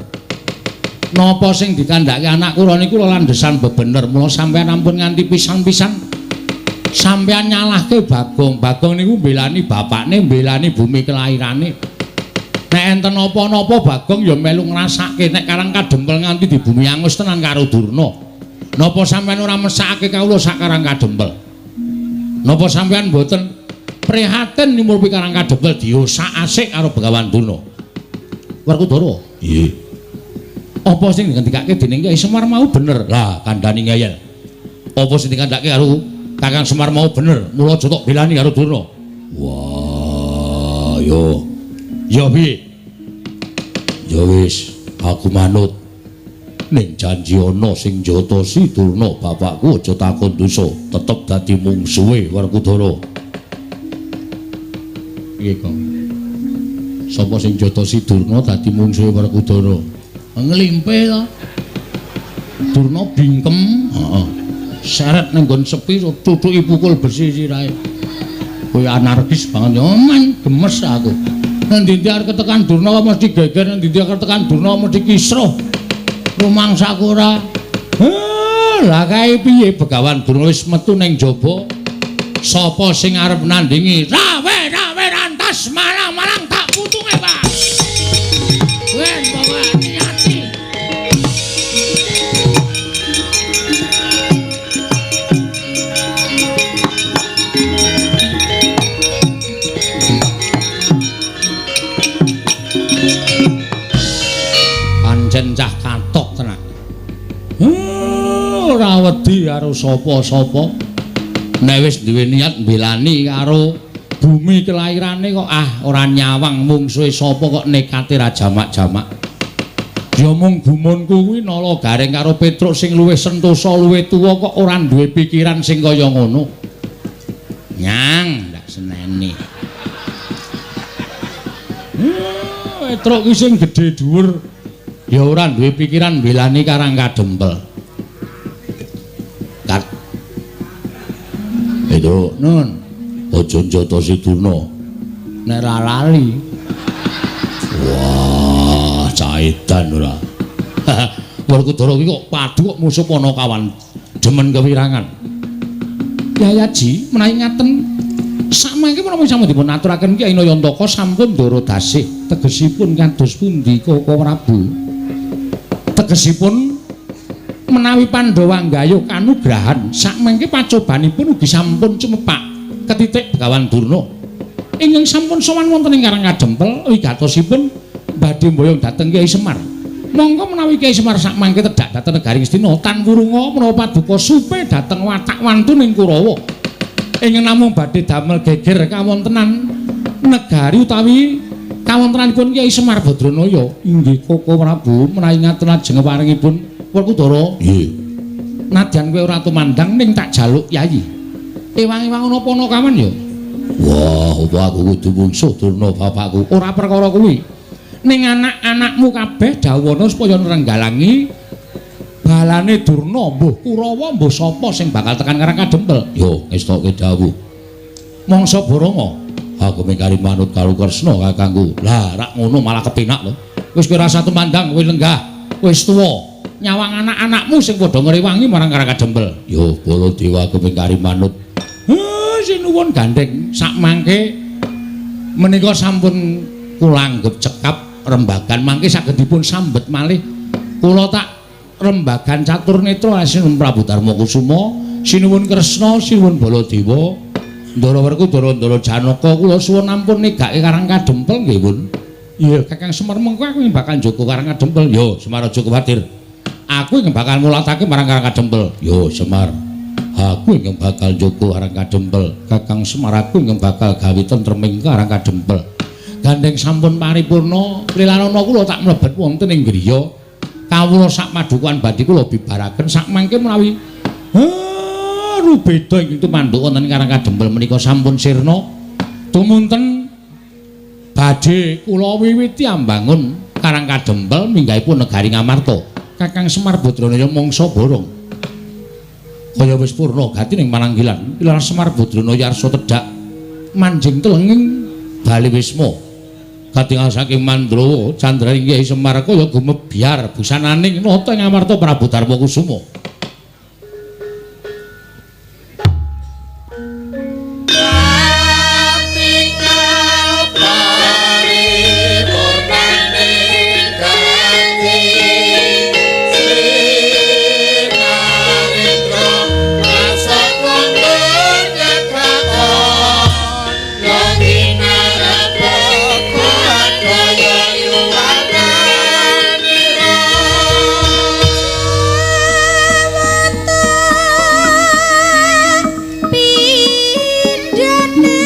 Napa sing dikandhake anak kula niku landhesan bebener. Mula sampeyan ampun nganti pisan-pisan sampeyan nyalahke Bagong. Bagong niku mbelani bapakne, mbelani bumi kelahirane. Nek enten apa-napa Bagong ya melu ngrasake nek Karangkajempel nganti di bumi angus tenan karo Durna. Napa sampeyan ora mesake kawula sak Karangkajempel? Napa sampeyan mboten prihatin nimulpi Karangkajempel diosak asik karo Begawan Durna? Werkudara. Nggih. Apa sing dikandhakake dening Kyai Semar mau bener? Lah, kandhani ngayal. Apa sing dikandhake karo Kakang Semar mau bener? Mula aja tok belani karo Durna. Wah, yo. Ya piye? Ya wis, aku manut. Ning janji ana sing jotosi Durna bapakku aja takon dosa, tetep dadi mungsuhe Werkudara. Piye, Kang? Sapa sing jotosi Durna dadi mungsuhe Werkudara? Nglimpe to. Durna bingkem, heeh. Seret nang nggon sepi tutuki pukul besi sirahe. Kowe anarkis banget yo, man gemes aku. Nanti dia ketekan Durna mesti geger, nanti dia ketekan Durna mesti kisruh. Rumangsaku ora. Lah kae piye Begawan Durna wis metu ning jaba. Sapa sing arep nandingi? Rawe rantas marang tak putunge, Pak. Wen pokoke hati-hati. Cah katok tenan. Ora wedi karo sapa-sapa. Nek wis duwe niat mbelani karo bumi kelahirane kok ora nyawang mungsuhe sapa kok nekate ra jamak-jamak. Ya mung gumunku kuwi nala garing karo Petruk sing luwih sentosa luwih tuwa kok ora duwe pikiran sing kaya ngono. Nyang ndak seneni. Petruk ki sing gedhe dhuwur ya ora duwe pikiran mbelani Karangkajempel. Kat. Itu Nun, aja njotosi Durna. nek ra lali. Wah, caitan ora. Werkudara iki kok padu kok musuh Panakawan demen kewirangan. Yayaji menawi ngaten samangke menapa sampun dipun aturaken Kyai Nayantaka sampun ndara dasih tegesipun kados pundi Koko Prabu? Tegesipun menawi Pandhawa nggayuh kanugrahan sakmengke pacobanipun ugi sampun cumepak ketitik Begawan Durna ingkang sampun sowan wonten ing Karang Kadempel wigatosipun badhe mboyong dhateng Kyai Semar. Monggo menawi Kyai Semar sakmangke tedhak dhateng negari Ngastina tan wurunga menawa paduka supe dhateng watak wantuning Kurawa ingkang namung badhe damel geger kawontenan negari utawi kawontenanipun Kyai Semar Badranaya. Inggih Koko Prabu menawi ngaten ajeng paringipun Werkudara. Nggih. Nadyan kowe ora tumandang ning tak jaluk Yayi. Ewang-ewang napa ana kawan ya? Wah, apa aku kudu mungsuh Durna bapakku. Ora perkara kuwi. Ning anak-anakmu kabeh dawana supaya nrenggalangi balane Durna, mbuh Kurawa, mbuh sapa sing bakal tekan Karang Kadempel. Yo, estoke dawuh. Mangsa Baranga, Aku mengkari manut karo Kresna kakangku. lah rak ngono malah kepenak lho. Wis kowe rasa tumandang, kowe lenggah. Wis tuwa. Nyawang anak-anakmu sing padha ngrewangi marang Karang Kadempel. Yo, Baladewa aku mengkari manut. Sinuwun gandeng sakmangke menika sampun kula anggep cekap rembagan mangke saged dipun sambet malih. Kula tak rembagan catur netra Sinuwun Prabu Darma Kusuma, sinuwun Kresna, sinuwun Baladewa, Ndara Werkudara, Ndara Janaka kula suwun ampun negake Karang Kadempel nggih, Pun. Iya, Kakang Semar mengko aku yang bakal njogo Karang Kadempel. Yo, Semar aja kuwatir. Aku yang bakal ngulatake marang Karang Kadempel. Yo, Semar. Aku yang bakal njogo Karang Kadempel. Kakang Semar aku yang bakal gawe tentreming Karang Kadempel. Gandeng sampun paripurna, lilanana kula tak mlebet wonten ing griya. Kawula sak padukuhan badhe kula bibaraken sakmangke menawi rubeda ing tumanduk wonten Karang Kadempel menika sampun sirna. Tumunten badhe kula wiwiti ambangun Karang Kadempel minggahipun negari Ngamarta. Kakang Semar Badranaya mangsa borong. Kaya wis purna gati ning mananggilan, Pilar Semar Badranaya arsa tedhak manjing telenging bali wisma. Katingal saking Mandrawa, candraning Kyai Semar kaya gumebyar busananing nata ing Amarta Prabu Darma Kusuma. Pindhane